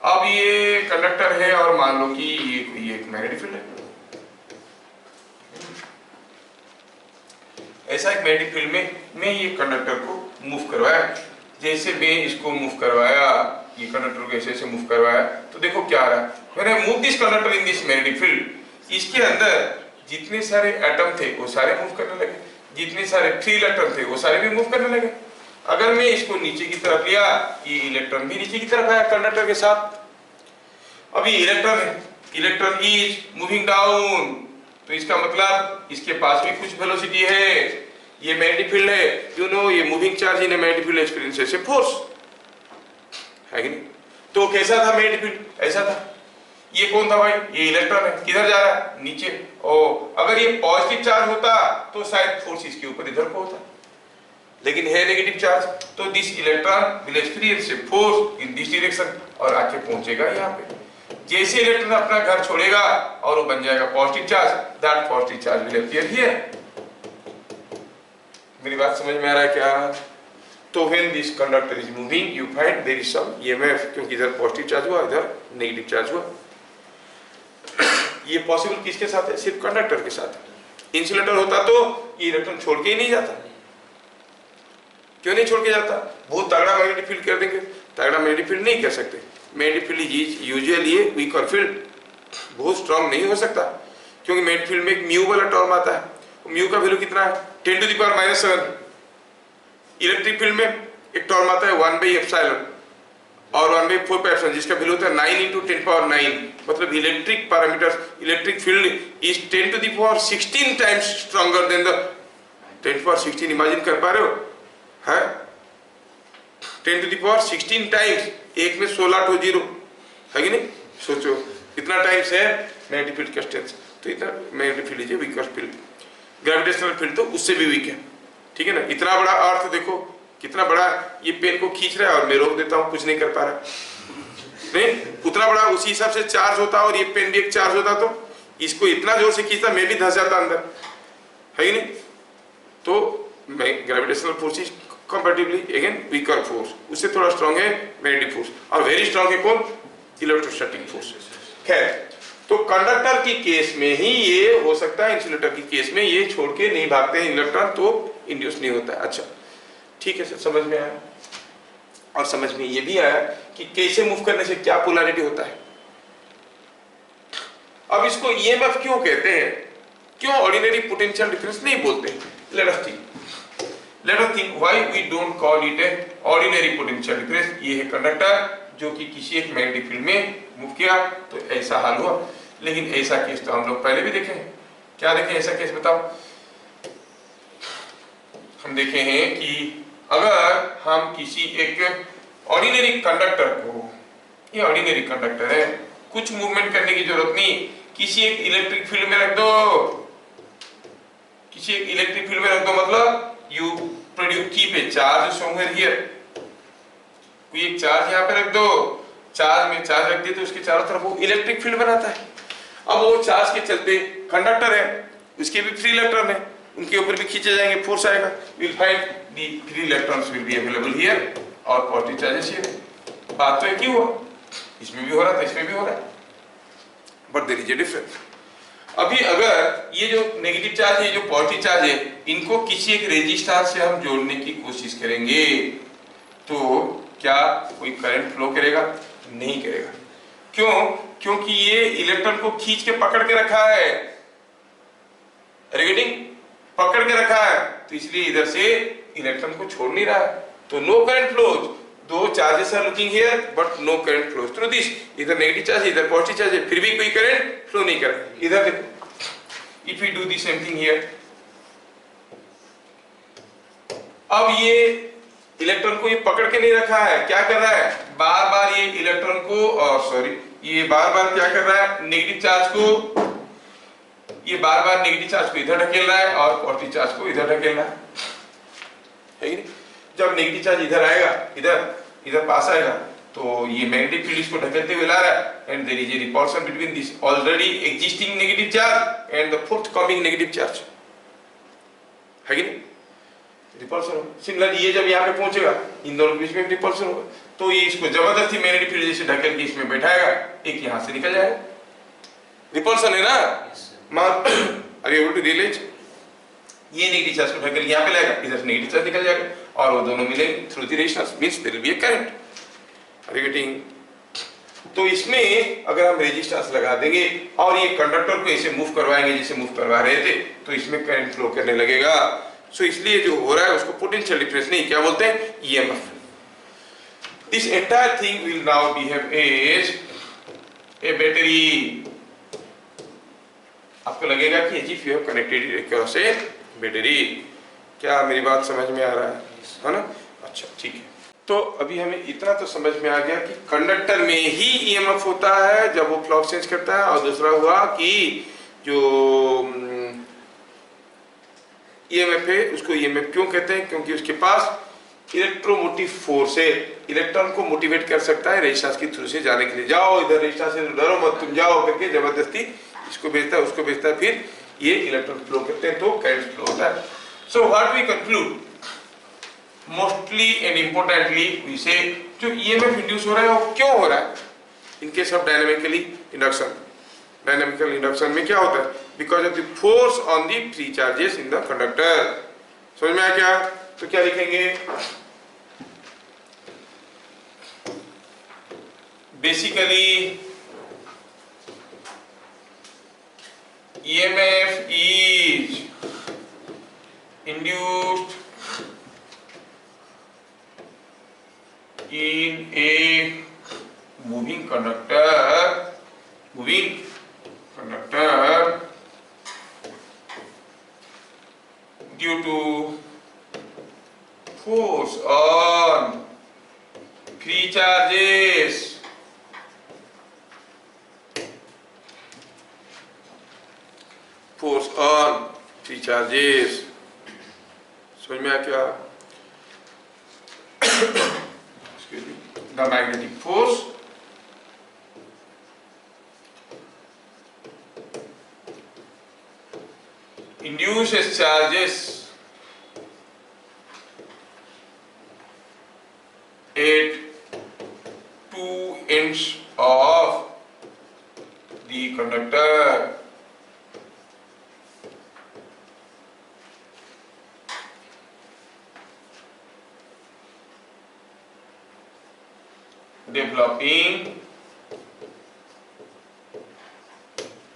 अब ये कंडक्टर है और मान लो कि ये एक मैग्नेटिक फील्ड है, ऐसा एक मैग्नेटिक फील्ड में मैं ये कंडक्टर को मूव करवाया, जैसे मैं इसको मूव करवाया, ये कंडक्टर को ऐसे ऐसे मूव करवाया, तो देखो क्या आ रहा है, मैंने move this conductor in this magnetic field, इसके अंदर जितने सारे एटम थे वो सारे मूव करने लगे, जितने सारे फ्री इलेक्ट्रॉन थे वो सारे भी मूव करने लगे। अगर मैं इसको नीचे की तरफ लिया, ये इलेक्ट्रॉन भी नीचे की तरफ आया कंडक्टर के साथ, अभी इलेक्ट्रॉन है, इलेक्ट्रॉन इज मूविंग डाउन, तो इसका मतलब इसके पास भी कुछ वेलोसिटी है, ये मैग्नेटिक फील्ड है, यू नो ये moving charge in magnetic field experiences a force है कि नहीं। तो कैसा था मैग्नेटिक फील्ड? ऐसा था। ये कौन था भाई? ये इलेक्ट्रॉन है, किधर जा रहा है? नीचे। ओ अगर ये पॉजिटिव चार्ज होता तो शायद फोर्स इसके ऊपर इधर को होता, लेकिन है नेगेटिव चार्ज, तो this electron will experience a force in this direction और आके पहुंचेगा यहाँ पे। जैसे इलेक्ट्रॉन अपना घर छोड़ेगा और वो बन जाएगा positive charge, that positive charge will appear here. मेरी बात समझ में आ रहा है क्या? तो when this conductor is moving you find there is some EMF, क्योंकि इधर पॉजिटिव चार्ज हुआ इधर नेगेटिव चार्ज हुआ। ये पॉसिबल किसके साथ है? सिर्फ कंडक्टर के साथ। इंसुलेटर होता तो ये इलेक्ट्रॉन छोड़ के ही नहीं जाता। क्यों नहीं छोड़ के जाता? बहुत तगड़ा मैग्नेटिक फील्ड कर देंगे, तगड़ा मैग्नेटिक फील्ड नहीं कर सकते। Magnetic field is usually weaker field, बहुत स्ट्रांग नहीं हो सकता, क्योंकि मैग्नेटिक फील्ड में एक म्यू वाला टर्म आता है। म्यू का वैल्यू कितना है? 10⁻⁻⁷। इलेक्ट्रिक फील्ड में एक टर्म आता है 1/ε और 1/4πε, जिसका वैल्यू होता है 9 × 10⁹, मतलब electric parameters, electric field is 10⁻16 times stronger than the 10⁻16। Imagine कर पा रहे हो? है 10⁻16 टाइम्स, एक में 16 ठो जीरो है कि नहीं? सोचो इतना टाइम्स है मैग्नेटिक फील्ड का स्ट्रेंथ, तो इतना मैग्नेटिक फील्ड है वीकर फील्ड। ग्रेविटेशनल फील्ड तो उससे भी वीक है, ठीक है ना। इतना बड़ा अर्थ देखो कितना बड़ा, ये पेन को खींच रहा है और मैं रोक देता हूँ, कुछ नहीं कर पा रहा, नहीं उतना बड़ा उसी हिसाब से चार्ज होता और ये पेन भी एक चार्ज होता तो इसको इतना जोर से खींचता मैं भी धंस जाता अंदर, है कि नहीं। तो gravitational force is comparatively again weaker force, उससे थोड़ा स्ट्रांग है मैग्नेटिक फोर्स, और वेरी स्ट्रांग है कौन? Electrostatic force. खैर, तो कंडक्टर की केस में ही ये हो सकता है, इंसुलेटर की केस में ये छोड़ के नहीं भागते हैं इलेक्ट्रॉन, तो इंड्यूस नहीं होता है। अच्छा ठीक है सर, समझ में आया। और समझ में ये भी आया कि कैसे मूव करने से क्या पोलैरिटी होता है। अब इसको ईएमएफ क्यों कहते हैं, क्यों ऑर्डिनरी पोटेंशियल डिफरेंस नहीं बोलते? Let us think why we don't call it a ordinary potential difference. ये है कंडक्टर जो कि किसी एक मैग्नेटिक फील्ड में मूव किया तो ऐसा हाल हुआ। लेकिन ऐसा केस तो हम लोग पहले भी देखे हैं। क्या देखे ऐसा केस बताओ? हम देखे हैं कि अगर हम किसी एक ऑर्डिनरी कंडक्टर को, ये ऑर्डिनरी कंडक्टर है, कुछ मूवमेंट करने की जरूरत नहीं, किसी एक इलेक्ट्रिक फील्ड में रख दो, किसी एक इलेक्ट्रिक फील्ड में रख दो, मतलब you produce keep a charge somewhere here, कोई एक चार्ज यहाँ पे रख दो, चार्ज में चार्ज रख दिए तो उसके चारों तरफ वो इलेक्ट्रिक फील्ड बनाता है। अब वो चार्ज के चलते कंडक्टर है, उसके भी फ्री इलेक्ट्रॉन है, उनके ऊपर भी खींचे जाएंगे, फोर्स आएगा, will find the free electrons will be available here और पॉजिटिव चार्जेस हियर। बात तो एक ही हुआ, इसमें भी हो रहा था, इसमें भी हो रहा है, but there is a difference. अभी अगर ये जो नेगेटिव चार्ज है, जो पॉजिटिव चार्ज है, इनको किसी एक रेजिस्टेंस से हम जोड़ने की कोशिश करेंगे तो क्या कोई करंट फ्लो करेगा? नहीं करेगा। क्यों? क्योंकि ये इलेक्ट्रॉन को खींच के पकड़ के रखा है, रिगेटिंग पकड़ के रखा है, तो इसलिए इधर से इलेक्ट्रॉन को छोड़ नहीं रहा है, तो नो करंट फ्लोज। दो charges are looking here but no current flows through this. इधर नेगेटिव चार्ज है, इधर पॉजिटिव चार्ज है, फिर भी कोई करंट फ्लो नहीं कर रहा। इधर देखो, if you do the same thing here, अब ये इलेक्ट्रॉन को ये पकड़ के नहीं रखा है, क्या कर रहा है? बार बार ये इलेक्ट्रॉन को ये बार बार क्या कर रहा है? नेगेटिव चार्ज को, ये बार बार नेगेटिव चार्ज को इधर ढकेल रहा है और पॉजिटिव चार्ज को इधर ढकेल रहा है कि नहीं? जब नेगेटिव चार्ज इधर आएगा, इधर पास आएगा, तो ये मैग्नेटिक फील्ड इसको ढकेलते हुए ला रहा है, and there is a repulsion between this already existing negative charge and the forthcoming negative charge, है कि नहीं? रिपल्शन होगा। सिमिलरली ये जब यहाँ पे पहुंचेगा, इन दोनों के बीच में रिपल्शन होगा, तो ये इसको जबरदस्ती मैग्नेटिक फील्ड जैसे ढकेल के इसमें बैठाएगा, एक यहाँ से निकल जाएगा। रिपल्शन है ना? Are you able to realize? ये नेगेटिव चार्ज को ढकेल के यहाँ पे लाएगा, इधर से नेगेटिव चार्ज निकल जाएगा और वो दोनों मिलेंगे through the resistance, means there will be a current. Are you getting? तो इसमें अगर हम रेजिस्टेंस लगा देंगे और ये कंडक्टर को ऐसे मूव करवाएंगे जैसे मूव करवा रहे थे, तो इसमें करंट फ्लो करने लगेगा। सो इसलिए जो हो रहा है उसको पोटेंशियल डिफरेंस नहीं, क्या बोलते हैं? EMF. This entire thing will now behave as a battery. आपको लगेगा कि if you have connected it across a battery. क्या मेरी बात समझ में आ रहा है ना? अच्छा, ठीक है। तो अभी हमें इतना तो समझ में आ गया कि कंडक्टर में ही ईएमएफ होता है जब वो फ्लक्स चेंज करता है, और दूसरा हुआ कि जो ईएमएफ है उसको ईएमएफ क्यों कहते हैं? क्योंकि उसके पास इलेक्ट्रोमोटिव फोर्स है, इलेक्ट्रॉन को मोटिवेट कर सकता है रेजिस्टेंस के थ्रू से जाने के लिए। जाओ इधर रेजिस्टेंस से, डरो मत तुम जाओ करके जबरदस्ती इसको भेजता है, उसको भेजता है, फिर ये इलेक्ट्रॉन फ्लो करते हैं तो करंट फ्लो होता है। So what we conclude mostly and importantly we say, जो ईएमएफ इंड्यूस हो रहा है वो क्यों हो रहा है? In case of dynamical induction में क्या होता है? Because of the force on the free charges in the conductor. समझ में आया क्या? तो क्या लिखेंगे? Basically EMF is induced in a moving conductor due to force on free charges समझ में आ क्या? The magnetic force induces charges at two ends of the conductor.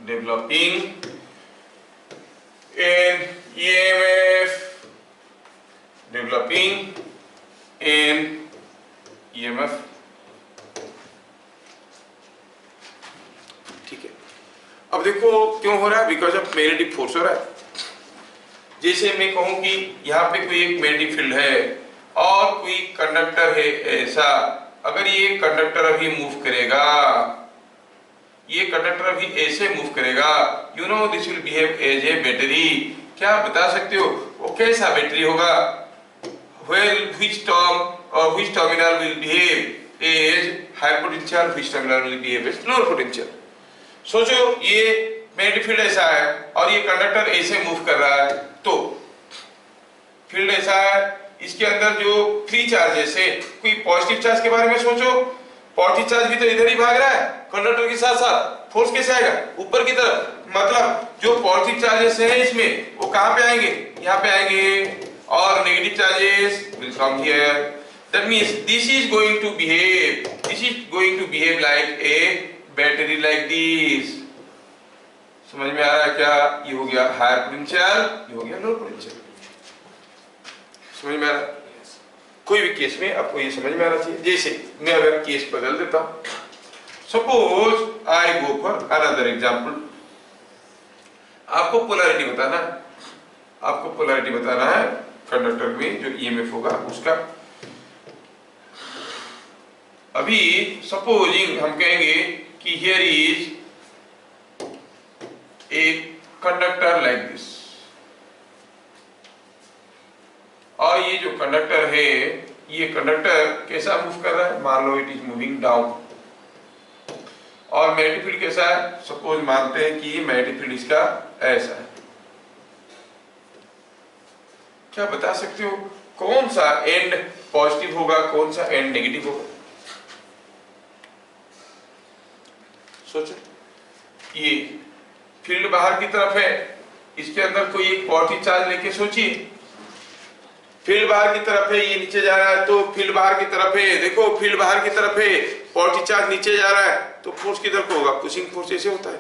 developing an EMF, developing an EMF। ठीक है, अब देखो क्यों हो रहा है, बिकॉज ऑफ मैग्नेटिक फोर्स हो रहा है। जैसे मैं कहूं कि यहाँ पे कोई एक मैग्नेटिक फील्ड है और कोई कंडक्टर है ऐसा, अगर ये कंडक्टर अभी मूव करेगा, ये कंडक्टर अभी ऐसे मूव करेगा, you know this will behave as a battery. क्या आप बता सकते हो वो कैसा बैटरी होगा? which terminal will behave as higher potential, which terminal will behave as lower potential। सोचो ये मैग्नेटिक फील्ड ऐसा है और ये कंडक्टर ऐसे मूव कर रहा है, तो फील्ड ऐसा है, इसके अंदर जो फ्री चार्जेस है, कोई पॉजिटिव चार्ज के बारे में सोचो, पॉजिटिव चार्ज भी तो इधर ही भाग रहा है कंडक्टर के साथ साथ, फोर्स कैसे आएगा? ऊपर की तरफ, मतलब जो पॉजिटिव चार्जेस है इसमें वो कहां पे आएंगे? यहाँ पे आएंगे, और negative charges will come here। That means this is going to behave like a battery like this। समझ में आ रहा है क्या? ये हो गया हायर पोटेंशियल, ये हो गया लोअर पोटेंशियल। समझ में आ रहा है? कोई भी केस में आपको ये समझ में आना चाहिए। जैसे मैं अगर केस बदल देता हूं, suppose I go for another example. आपको पोलैरिटी बताना है कंडक्टर में जो ईएमएफ होगा उसका। अभी सपोजिंग हम कहेंगे कि here is a conductor like this, और ये जो कंडक्टर है, ये कंडक्टर कैसा मूव कर रहा है? मान लो इट इज मूविंग डाउन, और मैग्नेटिक फील्ड कैसा है? सपोज मानते हैं कि मैग्नेटिक फील्ड इसका ऐसा है। क्या बता सकते हो कौन सा एंड पॉजिटिव होगा, कौन सा एंड नेगेटिव होगा? सोचो, ये फील्ड बाहर की तरफ है, इसके अंदर कोई एक पॉजिटिव चार्ज लेके सोचिए, फील्ड बाहर की तरफ है, ये नीचे जा रहा है तो फील्ड बाहर की तरफ है, देखो फील्ड बाहर की तरफ है, पॉजिटिव चार्ज नीचे जा रहा है, तो फोर्स किधर को होगा? पुशिंग फोर्स ऐसे होता है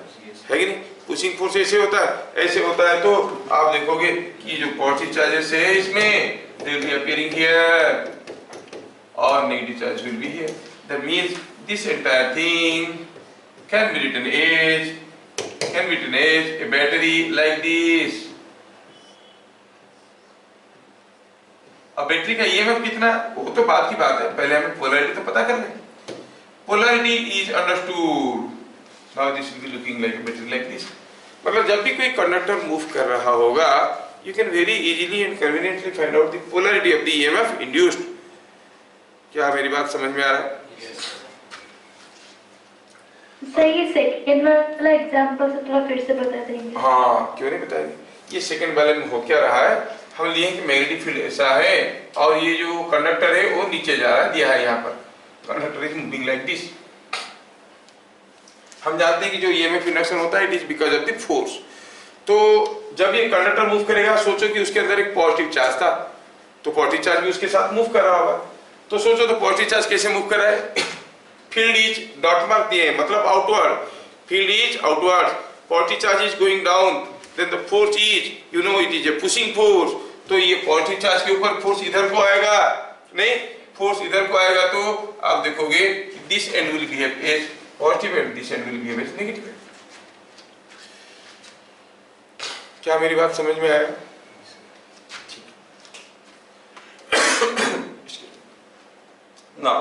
कि नहीं? पुशिंग फोर्स ऐसे होता है, ऐसे होता है, तो आप देखोगे कि जो पॉजिटिव चार्जेस है इसमें they will be appearing here और negative charge will be here। That means this entire thing can be written as a battery like this। अब बैटरी का ईएमएफ कितना, वो तो बात की बात है, पहले हमें पोलैरिटी तो पता कर लें। Polarity is understood, now this will be looking like a battery like this. मतलब जब भी कोई कंडक्टर मूव कर रहा होगा, you can very easily and conveniently find out the polarity of the EMF induced। क्या मेरी बात समझ में आ रहा है? सही, सेकंड वाला एग्जांपल से थोड़ा फिर से बता देंगे? हाँ, क्यों नहीं बताएंगे। ये सेकंड वाले में हो क्या रहा है, हम लिए कि मैग्नेटिक फील्ड ऐसा है और ये जो कंडक्टर है वो नीचे जा रहा है, दिया है यहाँ पर, conductor is moving like this. हम जानते हैं कि जो ईएमएफ इंडक्शन होता है it is because of the force. तो जब ये कंडक्टर मूव करेगा, सोचो कि उसके अंदर एक पॉजिटिव चार्ज था, तो पॉजिटिव चार्ज भी उसके साथ मूव कर रहा होगा, तो सोचो तो पॉजिटिव चार्ज कैसे मूव कर रहा है? फील्ड इज डॉट मार्क दिए, मतलब outward, field is outward, positive charge is going down, then the force is, you know it is a pushing force. तो ये पॉजिटिव चार्ज के ऊपर फोर्स इधर को आएगा, नहीं फोर्स इधर को आएगा, तो आप देखोगे कि this end will behave as positive and this end will behave as negative. क्या मेरी बात समझ में आया? ना,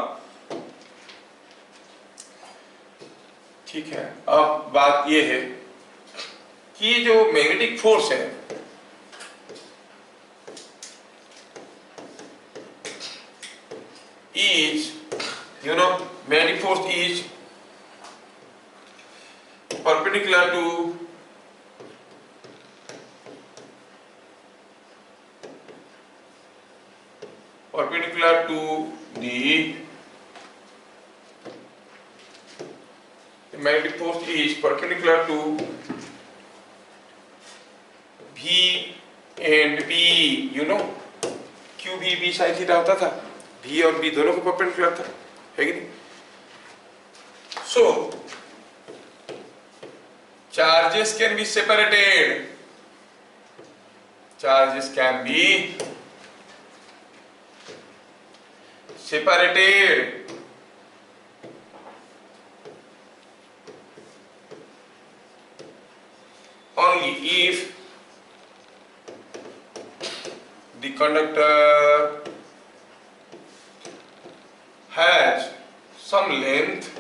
ठीक है। अब बात यह है कि जो मैग्नेटिक फोर्स है, is, you know, magnetic force is perpendicular to the magnetic force is perpendicular to V and B, you know, Q V B sin theta होता था, V और B दोनों को परपेंडिकुलर था, है कि नहीं? So charges can be separated. Charges can be separated only if the conductor has some length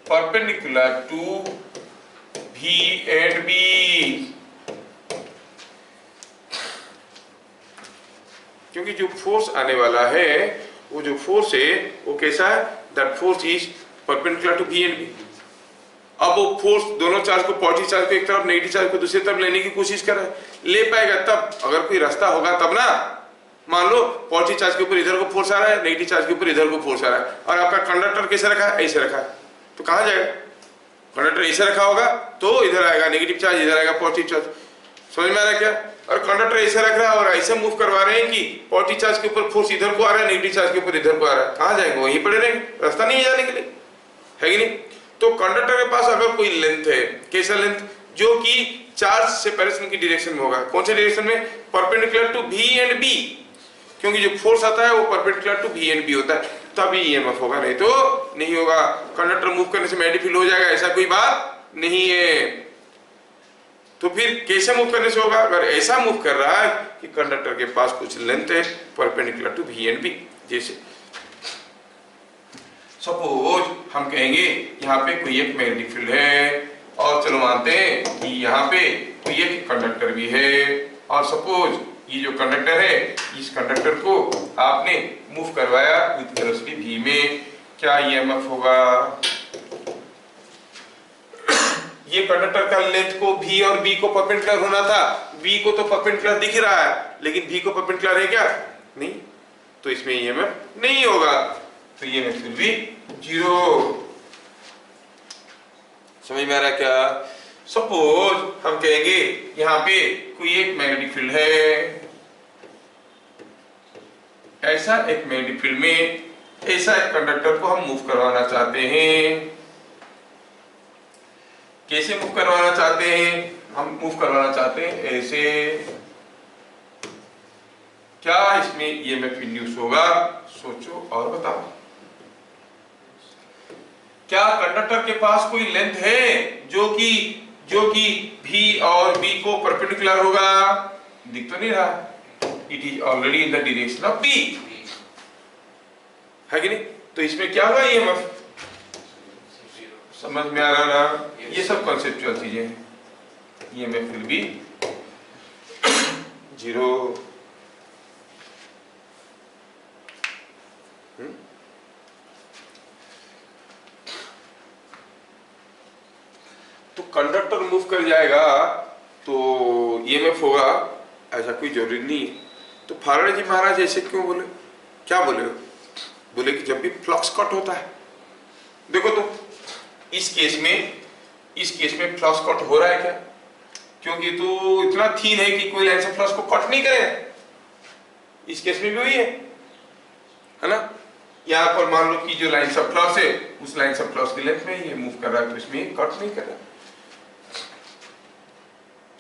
perpendicular to V and B. क्योंकि जो फोर्स आने वाला है वो जो फोर्स है वो कैसा है, that force is perpendicular to V and B. अब वो फोर्स दोनों चार्ज को, पॉजिटिव चार्ज को एक तरफ, नेगेटिव चार्ज को दूसरी तरफ लेने की कोशिश कर रहा है, ले पाएगा तब, अगर कोई रास्ता होगा तब ना. मान लो पॉजिटिव चार्ज के ऊपर इधर को फोर्स आ रहा है, नेगेटिव चार्ज के ऊपर इधर को फोर्स आ रहा है, और आपका कंडक्टर कैसे रखा है, ऐसे रखा है, तो कहां जाएगा? कंडक्टर ऐसे रखा होगा तो इधर आएगा नेगेटिव चार्ज, इधर आएगा पॉजिटिव चार्ज. समझ में आ रहा है क्या? और कंडक्टर ऐसे रख रहा है और ऐसे मूव करवा रहे हैं कि पॉजिटिव चार्ज के ऊपर फोर्स इधर को आ रहा है, नेगेटिव चार्ज के ऊपर इधर को आ रहा है, कहां जाएंगे? वहीं पड़े रहेंगे, रास्ता नहीं है जाने के लिए, है कि नहीं? तो कंडक्टर के पास अगर कोई लेंथ है, कैसा लेंथ, जो कि चार्ज सेपरेशन की डायरेक्शन में होगा. कौन से डायरेक्शन में? Perpendicular to V and B, क्योंकि जो फोर्स आता है वो perpendicular to V and B होता है, तभी ईएमएफ होगा, नहीं तो नहीं होगा. कंडक्टर मूव करने से मैग्नेटिक फील्ड हो जाएगा, ऐसा कोई बात नहीं है. तो फिर कैसे मूव करने से होगा? अगर ऐसा मूव कर रहा है कि कंडक्टर के पास कुछ लेंथ है perpendicular to V and B. जैसे सपोज हम कहेंगे यहाँ पे कोई एक मैग्नेटिक फील्ड है, और चलो मानते हैं कि यहाँ पे कोई एक कंडक्टर भी है, और सपोज ये जो कंडक्टर है, इस कंडक्टर को आपने मूव करवाया विद वेलोसिटी V में, क्या ईएमएफ होगा? ये कंडक्टर का लेंथ को V और B को परपेंडिकुलर होना था, V को तो परपेंडिकुलर दिख रहा है, लेकिन V को परपेंडिकुलर है क्या? नहीं, तो इसमें ईएमएफ नहीं होगा, तो ईएमएफ विल बी 0. समझ में आ रहा है क्या? सपोज हम कहेंगे यहाँ पे कोई एक मैग्नेटिक फील्ड है, ऐसा एक मैग्नेटिक फील्ड में ऐसा एक कंडक्टर को हम मूव करवाना चाहते हैं. कैसे मूव करवाना चाहते हैं? हम मूव करवाना चाहते हैं ऐसे. क्या इसमें ईएमएफ इंड्यूस होगा? सोचो और बताओ. क्या कंडक्टर के पास कोई लेंथ है जो कि V और B को परपेंडिकुलर होगा? दिख तो नहीं रहा. It is already in the direction of B, है कि नहीं? तो इसमें क्या होगा? ईएमएफ. समझ में आ रहा ना? ये सब कॉन्सेप्चुअल चीजें हैं. EMF will B 0. तो कंडक्टर मूव कर जाएगा तो ईएमएफ होगा, ऐसा कोई जरूरी नहीं है. तो फैराडे जी महाराज ऐसे क्यों बोले? क्या बोले? बोले कि जब भी फ्लक्स कट होता है, देखो तो इस केस में फ्लक्स कट हो रहा है क्या? क्योंकि तो इतना थीन है कि कोई लाइन से फ्लक्स को कट नहीं करे. इस केस में भी वही है ना? यहाँ पर मान लो कि जो लाइन ऑफ फ्लक्स है उस लाइन ऑफ फ्लक्स की लेंथ में ये मूव कर रहा है, तो इसमें कट नहीं कर रहा.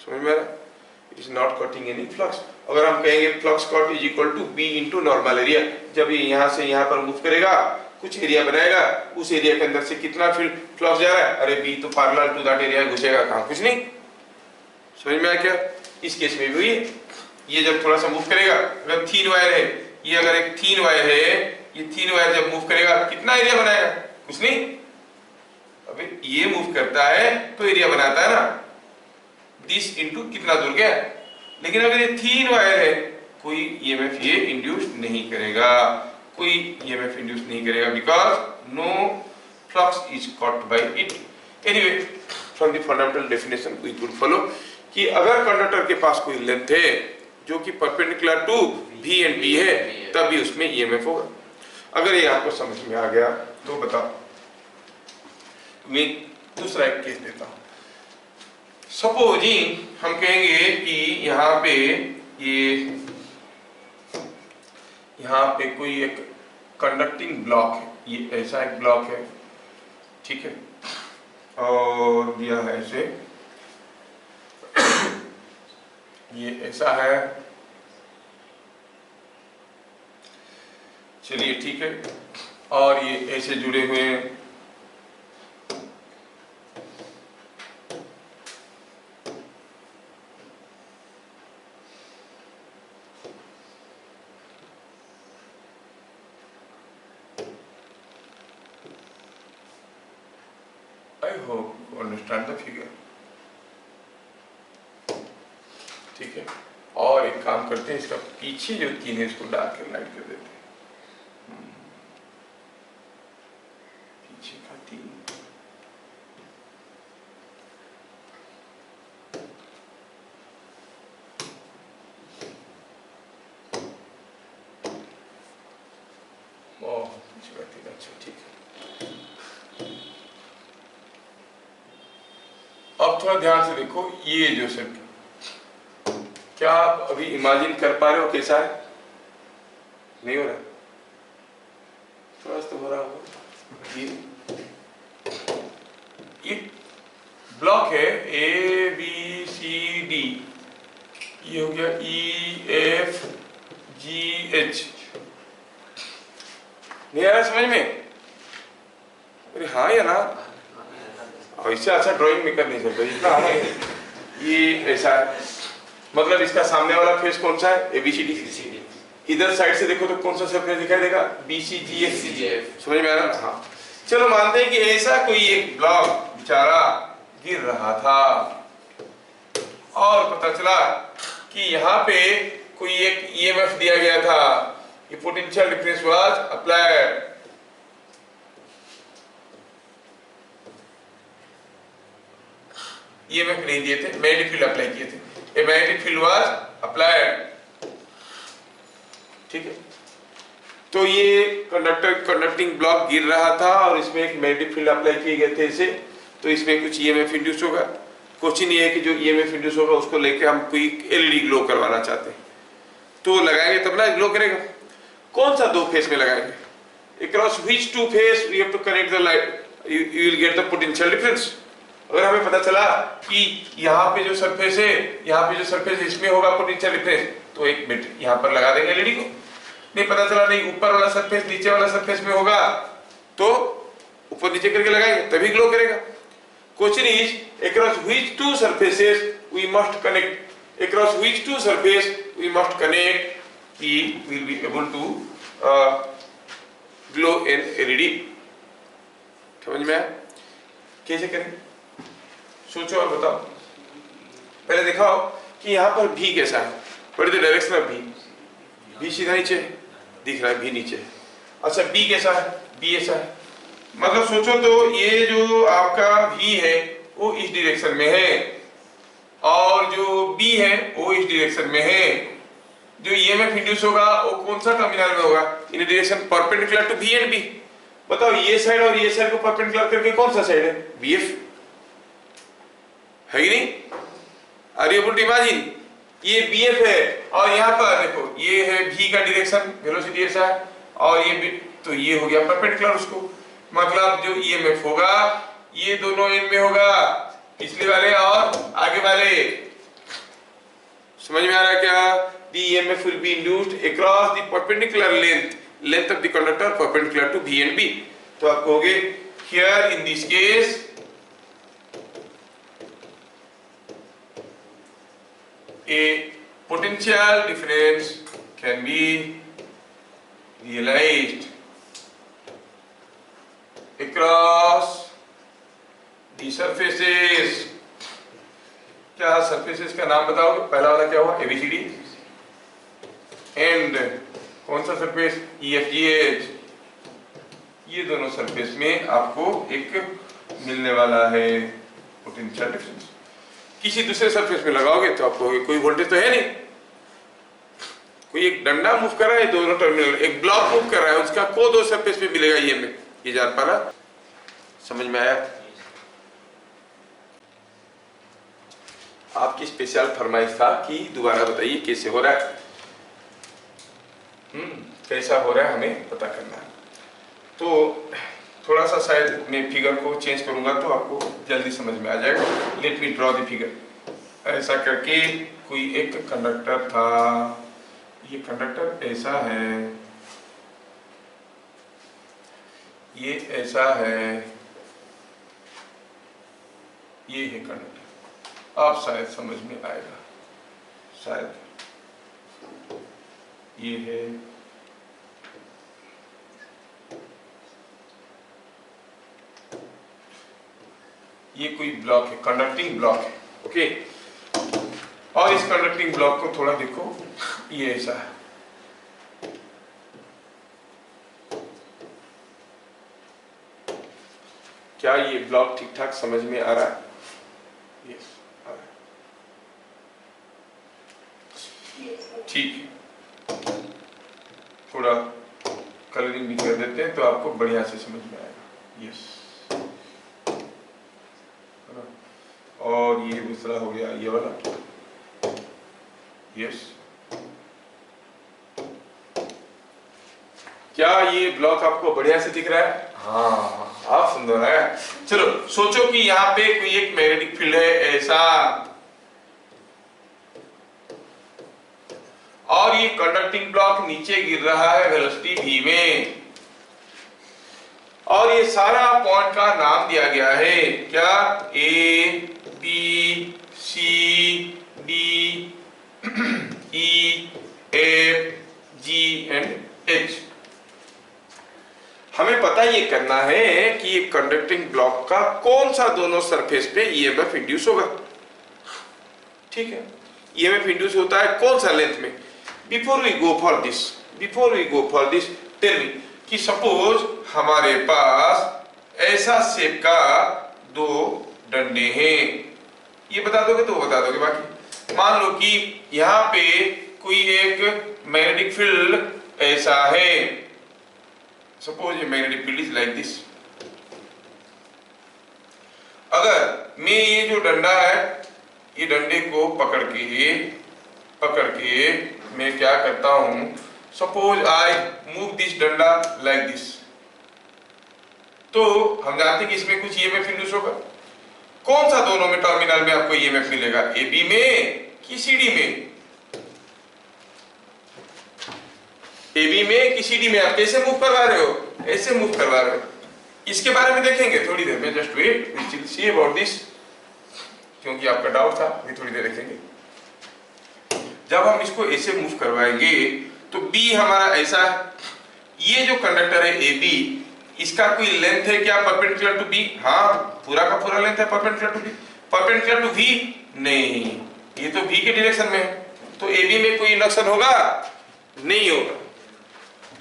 समझ में आ रहा? It is not cutting any flux. अगर हम कहेंगे flux cut is equal to B into normal area, जब ये यहाँ से यहाँ पर मूव करेगा, कुछ एरिया बनाएगा, उस एरिया के अंदर से कितना फील्ड फ्लक्स जा रहा है? अरे B तो पैरेलल टू दैट एरिया घुसेगा, कहाँ? कुछ नहीं. समझ में आया क्या? इस केस में भी ये जब थोड़ा सा मूव करेगा, अगर थीन वायर है, ये अगर एक थीन वायर है, ये थीन वायर जब मूव करेगा कितना एरिया बनाएगा? कुछ नहीं. अबे ये मूव करता है तो एरिया बनाता है ना, दिस इंटू कितना दूर गया. लेकिन अगर ये थीन वायर है, कोई ईएमएफ ये इंड्यूस नहीं करेगा, कोई ईएमएफ इंड्यूस नहीं करेगा, because no flux is caught by it. Anyway, from the fundamental definition we could follow कि अगर कंडक्टर के पास कोई लेंथ है जो कि perpendicular to V and B है, तभी उसमें ईएमएफ होगा. अगर ये आपको समझ में आ गया तो बताओ. मैं दूसरा एक केस देता हूं. सपोजिंग हम कहेंगे कि यहाँ पे यहाँ पे कोई एक कंडक्टिंग ब्लॉक है, ये ऐसा एक ब्लॉक है, ठीक है, और दिया है ऐसे, ये ऐसा है, चलिए ठीक है, और ये ऐसे जुड़े हुए हैं, I hope you understand the figure, ठीक है। और एक काम करते हैं, इसका पीछे जो तीन है इसको डार्क लाइट कर देते हैं, पीछे का तीन, पीछे का तीन, अच्छा ठीक है। अब थोड़ा ध्यान से देखो, ये जो सर्किट, क्या आप अभी इमेजिन कर पा रहे हो कैसा है? नहीं हो रहा, थोड़ा सा तो हो रहा होगा। ये ब्लॉक है ए बी सी डी, ये हो गया ई एफ जी एच, नहीं आ रहा समझ में? अरे हाँ या ना, इससे अच्छा ड्राइंग में कर नहीं सकता, इतना है। ये ऐसा है, मतलब इसका सामने वाला फेस कौन सा है? ABCD। इधर साइड से देखो तो कौन सा सरफेस दिखाई देगा? BCGF। समझ में आ रहा ना? हाँ, चलो मानते हैं कि ऐसा कोई एक ब्लॉक बेचारा गिर रहा था और पता चला कि यहाँ पे कोई एक EMF दिया गया था, ये potential difference was applied. EMF नहीं दिए थे, मैग्नेटिक फील्ड अप्लाई किए थे, ए मैग्नेटिक फील्ड वाज अप्लाइड, ठीक है। तो ये कंडक्टिंग ब्लॉक गिर रहा था और इसमें एक मैग्नेटिक फील्ड अप्लाई किए गए थे इसे, तो इसमें कुछ EMF इंड्यूस होगा। क्वेश्चन ये है कि जो EMF इंड्यूस होगा उसको लेके हम कोई LED ग्लो करवाना चाहते हैं, तो लगाएंगे तब ना ग्लो करेगा। कौन सा दो फेस में लगाएंगे? across which two phase we have to connect the light, you will get the potential difference। अगर हमें पता चला कि यहाँ पे जो सरफेस है, यहाँ पे जो सरफेस है इसमें होगा पोटेंशियल डिफरेंस, तो एक मिनट यहाँ पर लगा देंगे LED को। नहीं पता चला, नहीं ऊपर वाला सरफेस नीचे वाला सरफेस में होगा, तो ऊपर नीचे करके लगाएंगे तभी ग्लो करेगा। Question is across which two surfaces we must connect, across which two surface we must connect, we will be able to glow in LED। समझ में आया? कैसे करें सोचो और बताओ। पहले दिखाओ कि यहाँ पर भी कैसा है, what is the direction of भी सीधा नीचे दिख रहा है, भी नीचे। अच्छा बी कैसा है? बी ऐसा है, मतलब सोचो तो ये जो आपका भी है वो इस डायरेक्शन में है और जो बी है वो इस डायरेक्शन में है। जो EMF इंड्यूस होगा वो कौन सा टर्मिनल में होगा? In direction perpendicular to B and B. बताओ ये साइड और ये साइड को परपेंडिकुलर करके कौन सा साइड है? BF है कि नहीं? Are you able to imagine? ये BF है और यहाँ पर देखो ये है V का डायरेक्शन, वेलोसिटी ऐसा है, और ये तो ये हो गया परपेंडिकुलर उसको, मतलब जो EMF होगा ये दोनों एंड में होगा, पिछले वाले और आगे वाले। समझ में आ रहा है क्या? The EMF will be induced across the perpendicular length of the conductor perpendicular to B and B। तो आप कहोगे here in this case a potential difference can be realized across the surfaces। क्या surfaces का नाम बताओगे? पहला वाला क्या हुआ? ABCD, एंड कौन सा सरफेस? EFGH। ये दोनों सरफेस में आपको एक मिलने वाला है पोटेंशियल डिफरेंस। किसी दूसरे सरफेस में लगाओगे तो आपको कोई वोल्टेज तो है नहीं, कोई एक डंडा मूव कर रहा है, दोनों टर्मिनल, एक ब्लॉक मूव कर रहा है, उसका को दो सरफेस पे मिलेगा ये जान पा रहा? समझ में आया? आपकी स्पेशल फरमाइश था कि दोबारा बताइए कैसे हो रहा है। कैसा हो रहा है हमें पता करना है। तो थोड़ा सा शायद मैं फिगर को चेंज करूंगा तो आपको जल्दी समझ में आ जाएगा। Let me draw the figure. ऐसा करके कोई एक कंडक्टर था, ये कंडक्टर ऐसा है, ये ऐसा है, ये है कंडक्टर। आप शायद समझ में आएगा, शायद ये है, ये कोई ब्लॉक है, कंडक्टिंग ब्लॉक है, ओके। और इस कंडक्टिंग ब्लॉक को थोड़ा देखो, ये ऐसा है, क्या ये ब्लॉक ठीक ठाक समझ में आ रहा है? यस, आ रहा है, ठीक है। थोड़ा कलरिंग भी कर देते हैं तो आपको बढ़िया से समझ में आएगा। यस, और ये दूसरा हो गया ये वाला। यस, क्या ये ब्लॉक आपको बढ़िया से दिख रहा है? हाँ, आप सुंदर है। चलो सोचो कि यहाँ पे कोई एक मैग्नेटिक फील्ड है ऐसा, और ये कंडक्टिंग ब्लॉक नीचे गिर रहा है वेलोसिटी v में, और ये सारा पॉइंट का नाम दिया गया है क्या? A, B, C, D, E, F, G and H। हमें पता ये करना है कि ये कंडक्टिंग ब्लॉक का कौन सा दोनों सरफेस पे ईएमएफ इंड्यूस होगा। ठीक है, ईएमएफ इंड्यूस होता है कौन सा लेंथ में? Before we go for this tell me कि सपोज हमारे पास ऐसा शेप का दो डंडे हैं, ये बता दोगे तो बता दोगे बाकी। मान लो कि यहाँ पे कोई एक मैग्नेटिक फील्ड ऐसा है, सपोज ये magnetic field is like this. अगर मैं ये जो डंडा है, ये डंडे को पकड़ के मैं क्या करता हूं, सपोज आई मूव दिस डंडा लाइक दिस, तो हम जानते हैं कि इसमें कुछ ईएमएफ इंड्यूस होगा। कौन सा दोनों में टर्मिनल में आपको ईएमएफ मिलेगा? ए बी में कि सी डी में? ए बी में कि सी डी में? आप कैसे मूव करवा रहे हो? ऐसे मूव करवा रहे हो। इसके बारे में देखेंगे थोड़ी देर में, just wait, we will see about this, क्योंकि आपका डाउट था, अभी थोड़ी देर देखेंगे। जब हम इसको ऐसे मूव करवाएंगे तो बी हमारा ऐसा है, ये जो कंडक्टर है ए बी, इसका कोई लेंथ है क्या परपेंडिकुलर टू बी? हाँ, पूरा का पूरा लेंथ है perpendicular to B. Perpendicular to V? नहीं, ये तो वी के डायरेक्शन में है, तो ए बी में कोई इंडक्शन होगा? नहीं होगा।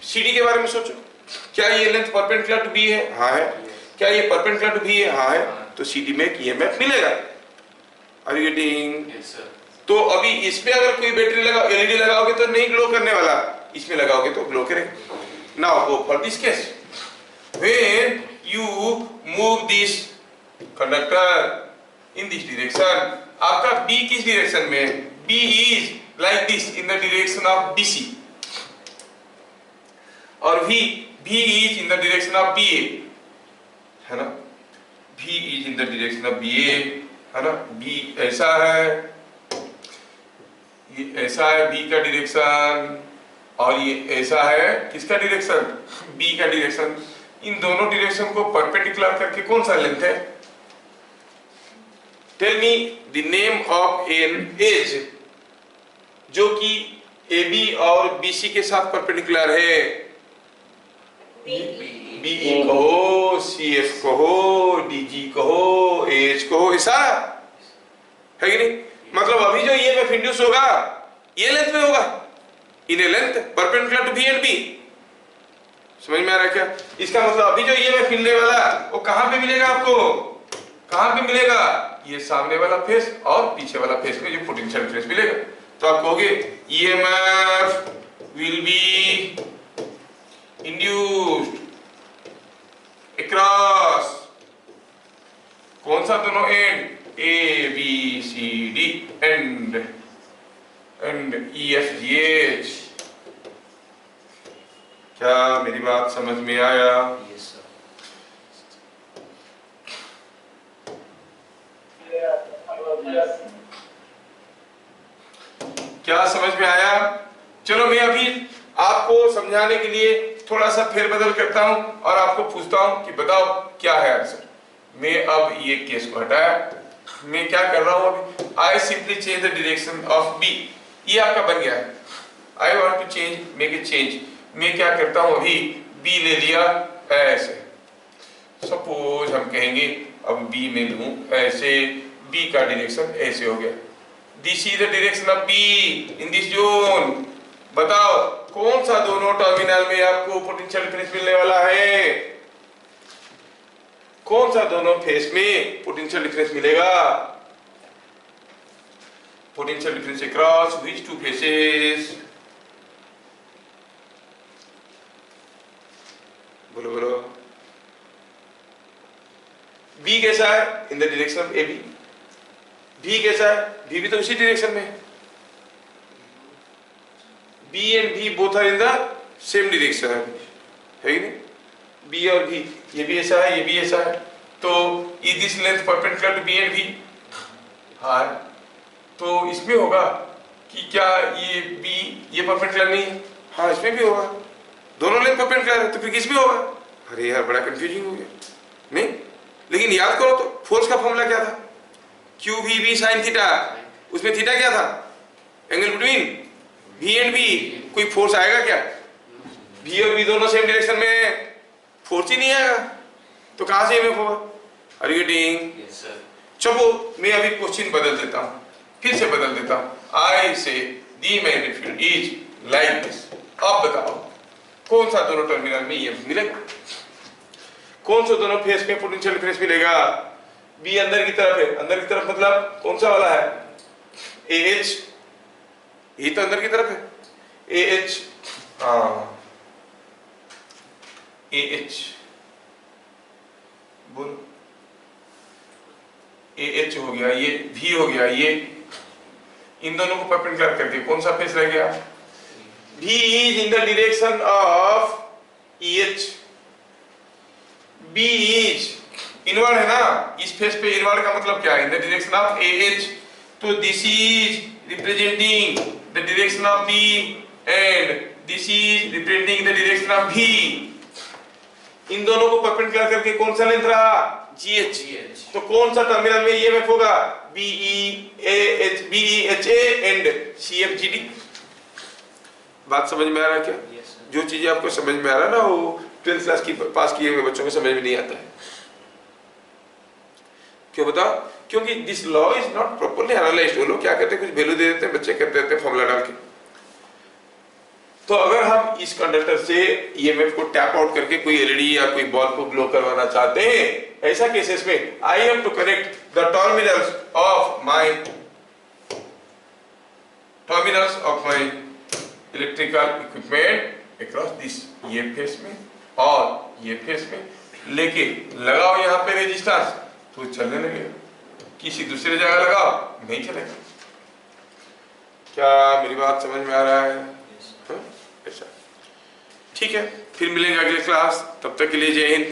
सीडी के बारे में सोचो, क्या ये लेंथ परपेंडिकुलर टू बी है? हाँ है। क्या ये परपेंडिकुलर टू बी है? हाँ है। तो सीडी में एक ईएमएफ मिलेगा। Are you getting? Yes sir. तो अभी इसमें अगर कोई बैटरी लगा, एलईडी लगाओगे तो नहीं ग्लो करने वाला, इसमें लगाओगे तो ग्लो करेगा। Now go for this case, when you move this conductor in this direction, आपका बी किस डायरेक्शन में? B is like this in the direction of BC, और V is in the direction of BA, है ना? V is in the direction of BA, है ना? B ऐसा है, ये ऐसा है B का डायरेक्शन, और ये ऐसा है किसका डायरेक्शन? B का डायरेक्शन। इन दोनों डायरेक्शन को परपेंडिकुलर करके कौन सा लेंथ है? Tell me the name of an edge जो कि AB और BC के साथ परपेंडिकुलर है। BE कहो, CF कहो, DG कहो, AH कहो, ऐसा है कि नहीं? मतलब अभी जो ईएमएफ इंड्यूस होगा ये लेंथ में होगा, in a length perpendicular to B and B। समझ में आ रहा है क्या? इसका मतलब अभी जो ईएमएफ मिलने वाला वो कहां पे मिलेगा आपको? कहां पे मिलेगा? ये सामने वाला फेस और पीछे वाला फेस में जो पोटेंशियल फेस मिलेगा। तो आप कहोगे EMF will be induced across कौन सा दोनों end? A B C D and E F G H। क्या मेरी बात समझ में आया? Yes, sir. क्या समझ में आया? चलो मैं अभी आपको समझाने के लिए थोड़ा सा फेरबदल करता हूं और आपको पूछता हूं कि बताओ क्या है आंसर। मैं अब ये केस को हटाया, मैं क्या कर रहा हूं अभी, I simply change the direction of B. ये आपका बन गया है, I want to change, make a change. मैं क्या करता हूं अभी, बी ले लिया ऐसे, सपोज हम कहेंगे अब बी में लूं ऐसे, बी का डायरेक्शन ऐसे हो गया। This is the direction of B in this zone. बताओ कौन सा दोनों टर्मिनल में आपको पोटेंशियल डिफरेंस मिलने वाला है? कौन सा दोनों फेस में पोटेंशियल डिफरेंस मिलेगा? Potential difference across which two faces? बोलो बोलो। बी कैसा है? In the direction of A B. B कैसा है? बी भी तो उसी डायरेक्शन में है। B and B both are in the same direction है कि नहीं? बी और बी, ये भी ऐसा है, ये भी ऐसा है, तो is this length perpendicular to B and B? हाँ, तो इसमें होगा कि क्या ये बी ये परपेंडिकुलर नहीं है? हाँ, इसमें भी होगा, दोनों लेंथ परपेंडिकुलर है, तो फिर किसमें होगा? अरे यार बड़ा कंफ्यूजिंग हो गया, नहीं? लेकिन याद करो तो फोर्स का फॉर्मूला क्या था? Q V B sine theta. उसमें थीटा क्या था? Angle between B and B. कोई फोर्स आएगा क्या? बी और बी दोनों सेम डायरेक्शन में, फोर्स ही नहीं आएगा, तो कहां से एमएफ होगा? Are you getting? Yes, sir. चलो मैं अभी क्वेश्चन बदल देता हूं, फिर से बदल देता हूं। आई से the magnetic field is like this. अब बताओ कौन सा दोनों टर्मिनल में ईएमएफ मिलेगा? कौन सा दोनों फेस में पोटेंशियल डिफरेंस मिलेगा? बी अंदर की तरफ है, अंदर की तरफ मतलब कौन सा वाला है? ए एच, ये तो अंदर की तरफ है, ए एच। हाँ, ए एच बोल, ए एच हो गया, ये भी हो गया, ये इन दोनों को परपेंडिकुलर करके कौन सा फेस रह गया? B is in the direction of E H. B is inward है ना, इस फेस पे इनवर्ड का मतलब क्या है? In the direction of A H. तो this is representing the direction of B and this is representing the direction of B. इन दोनों को परपेंडिकुलर करके कौन सा लेंथ रहा? GH। तो कौन सा टर्मिनल में ईएमएफ होगा? BEH and CFGD। बात समझ में आ रहा है क्या? Yes, sir. जो चीजें आपको समझ में आ रहा है ना, वो 12th क्लास की पास किए हुए बच्चों को समझ में नहीं आता है। क्यों बताओ? क्योंकि this law is not properly analysed. वो लोग क्या करते हैं, कुछ वैल्यू दे देते हैं, बच्चे कर देते हैं फॉर्मूला डाल के। तो अगर हम इस कंडक्टर से ईएमएफ को टैप आउट करके कोई एलईडी या कोई बल्ब को ग्लो करवाना चाहते हैं, ऐसा केसेस में I have to connect the terminals of my electrical equipment across this, ये फेस में और ये फेस में लेके लगाओ यहाँ पे रेजिस्टेंस, तो चलने लगेगा। किसी दूसरी जगह लगाओ, नहीं चलेगा। क्या मेरी बात समझ में आ रहा है? ऐसा ठीक है, फिर मिलेंगे अगले क्लास। तब तक के लिए जय हिंद।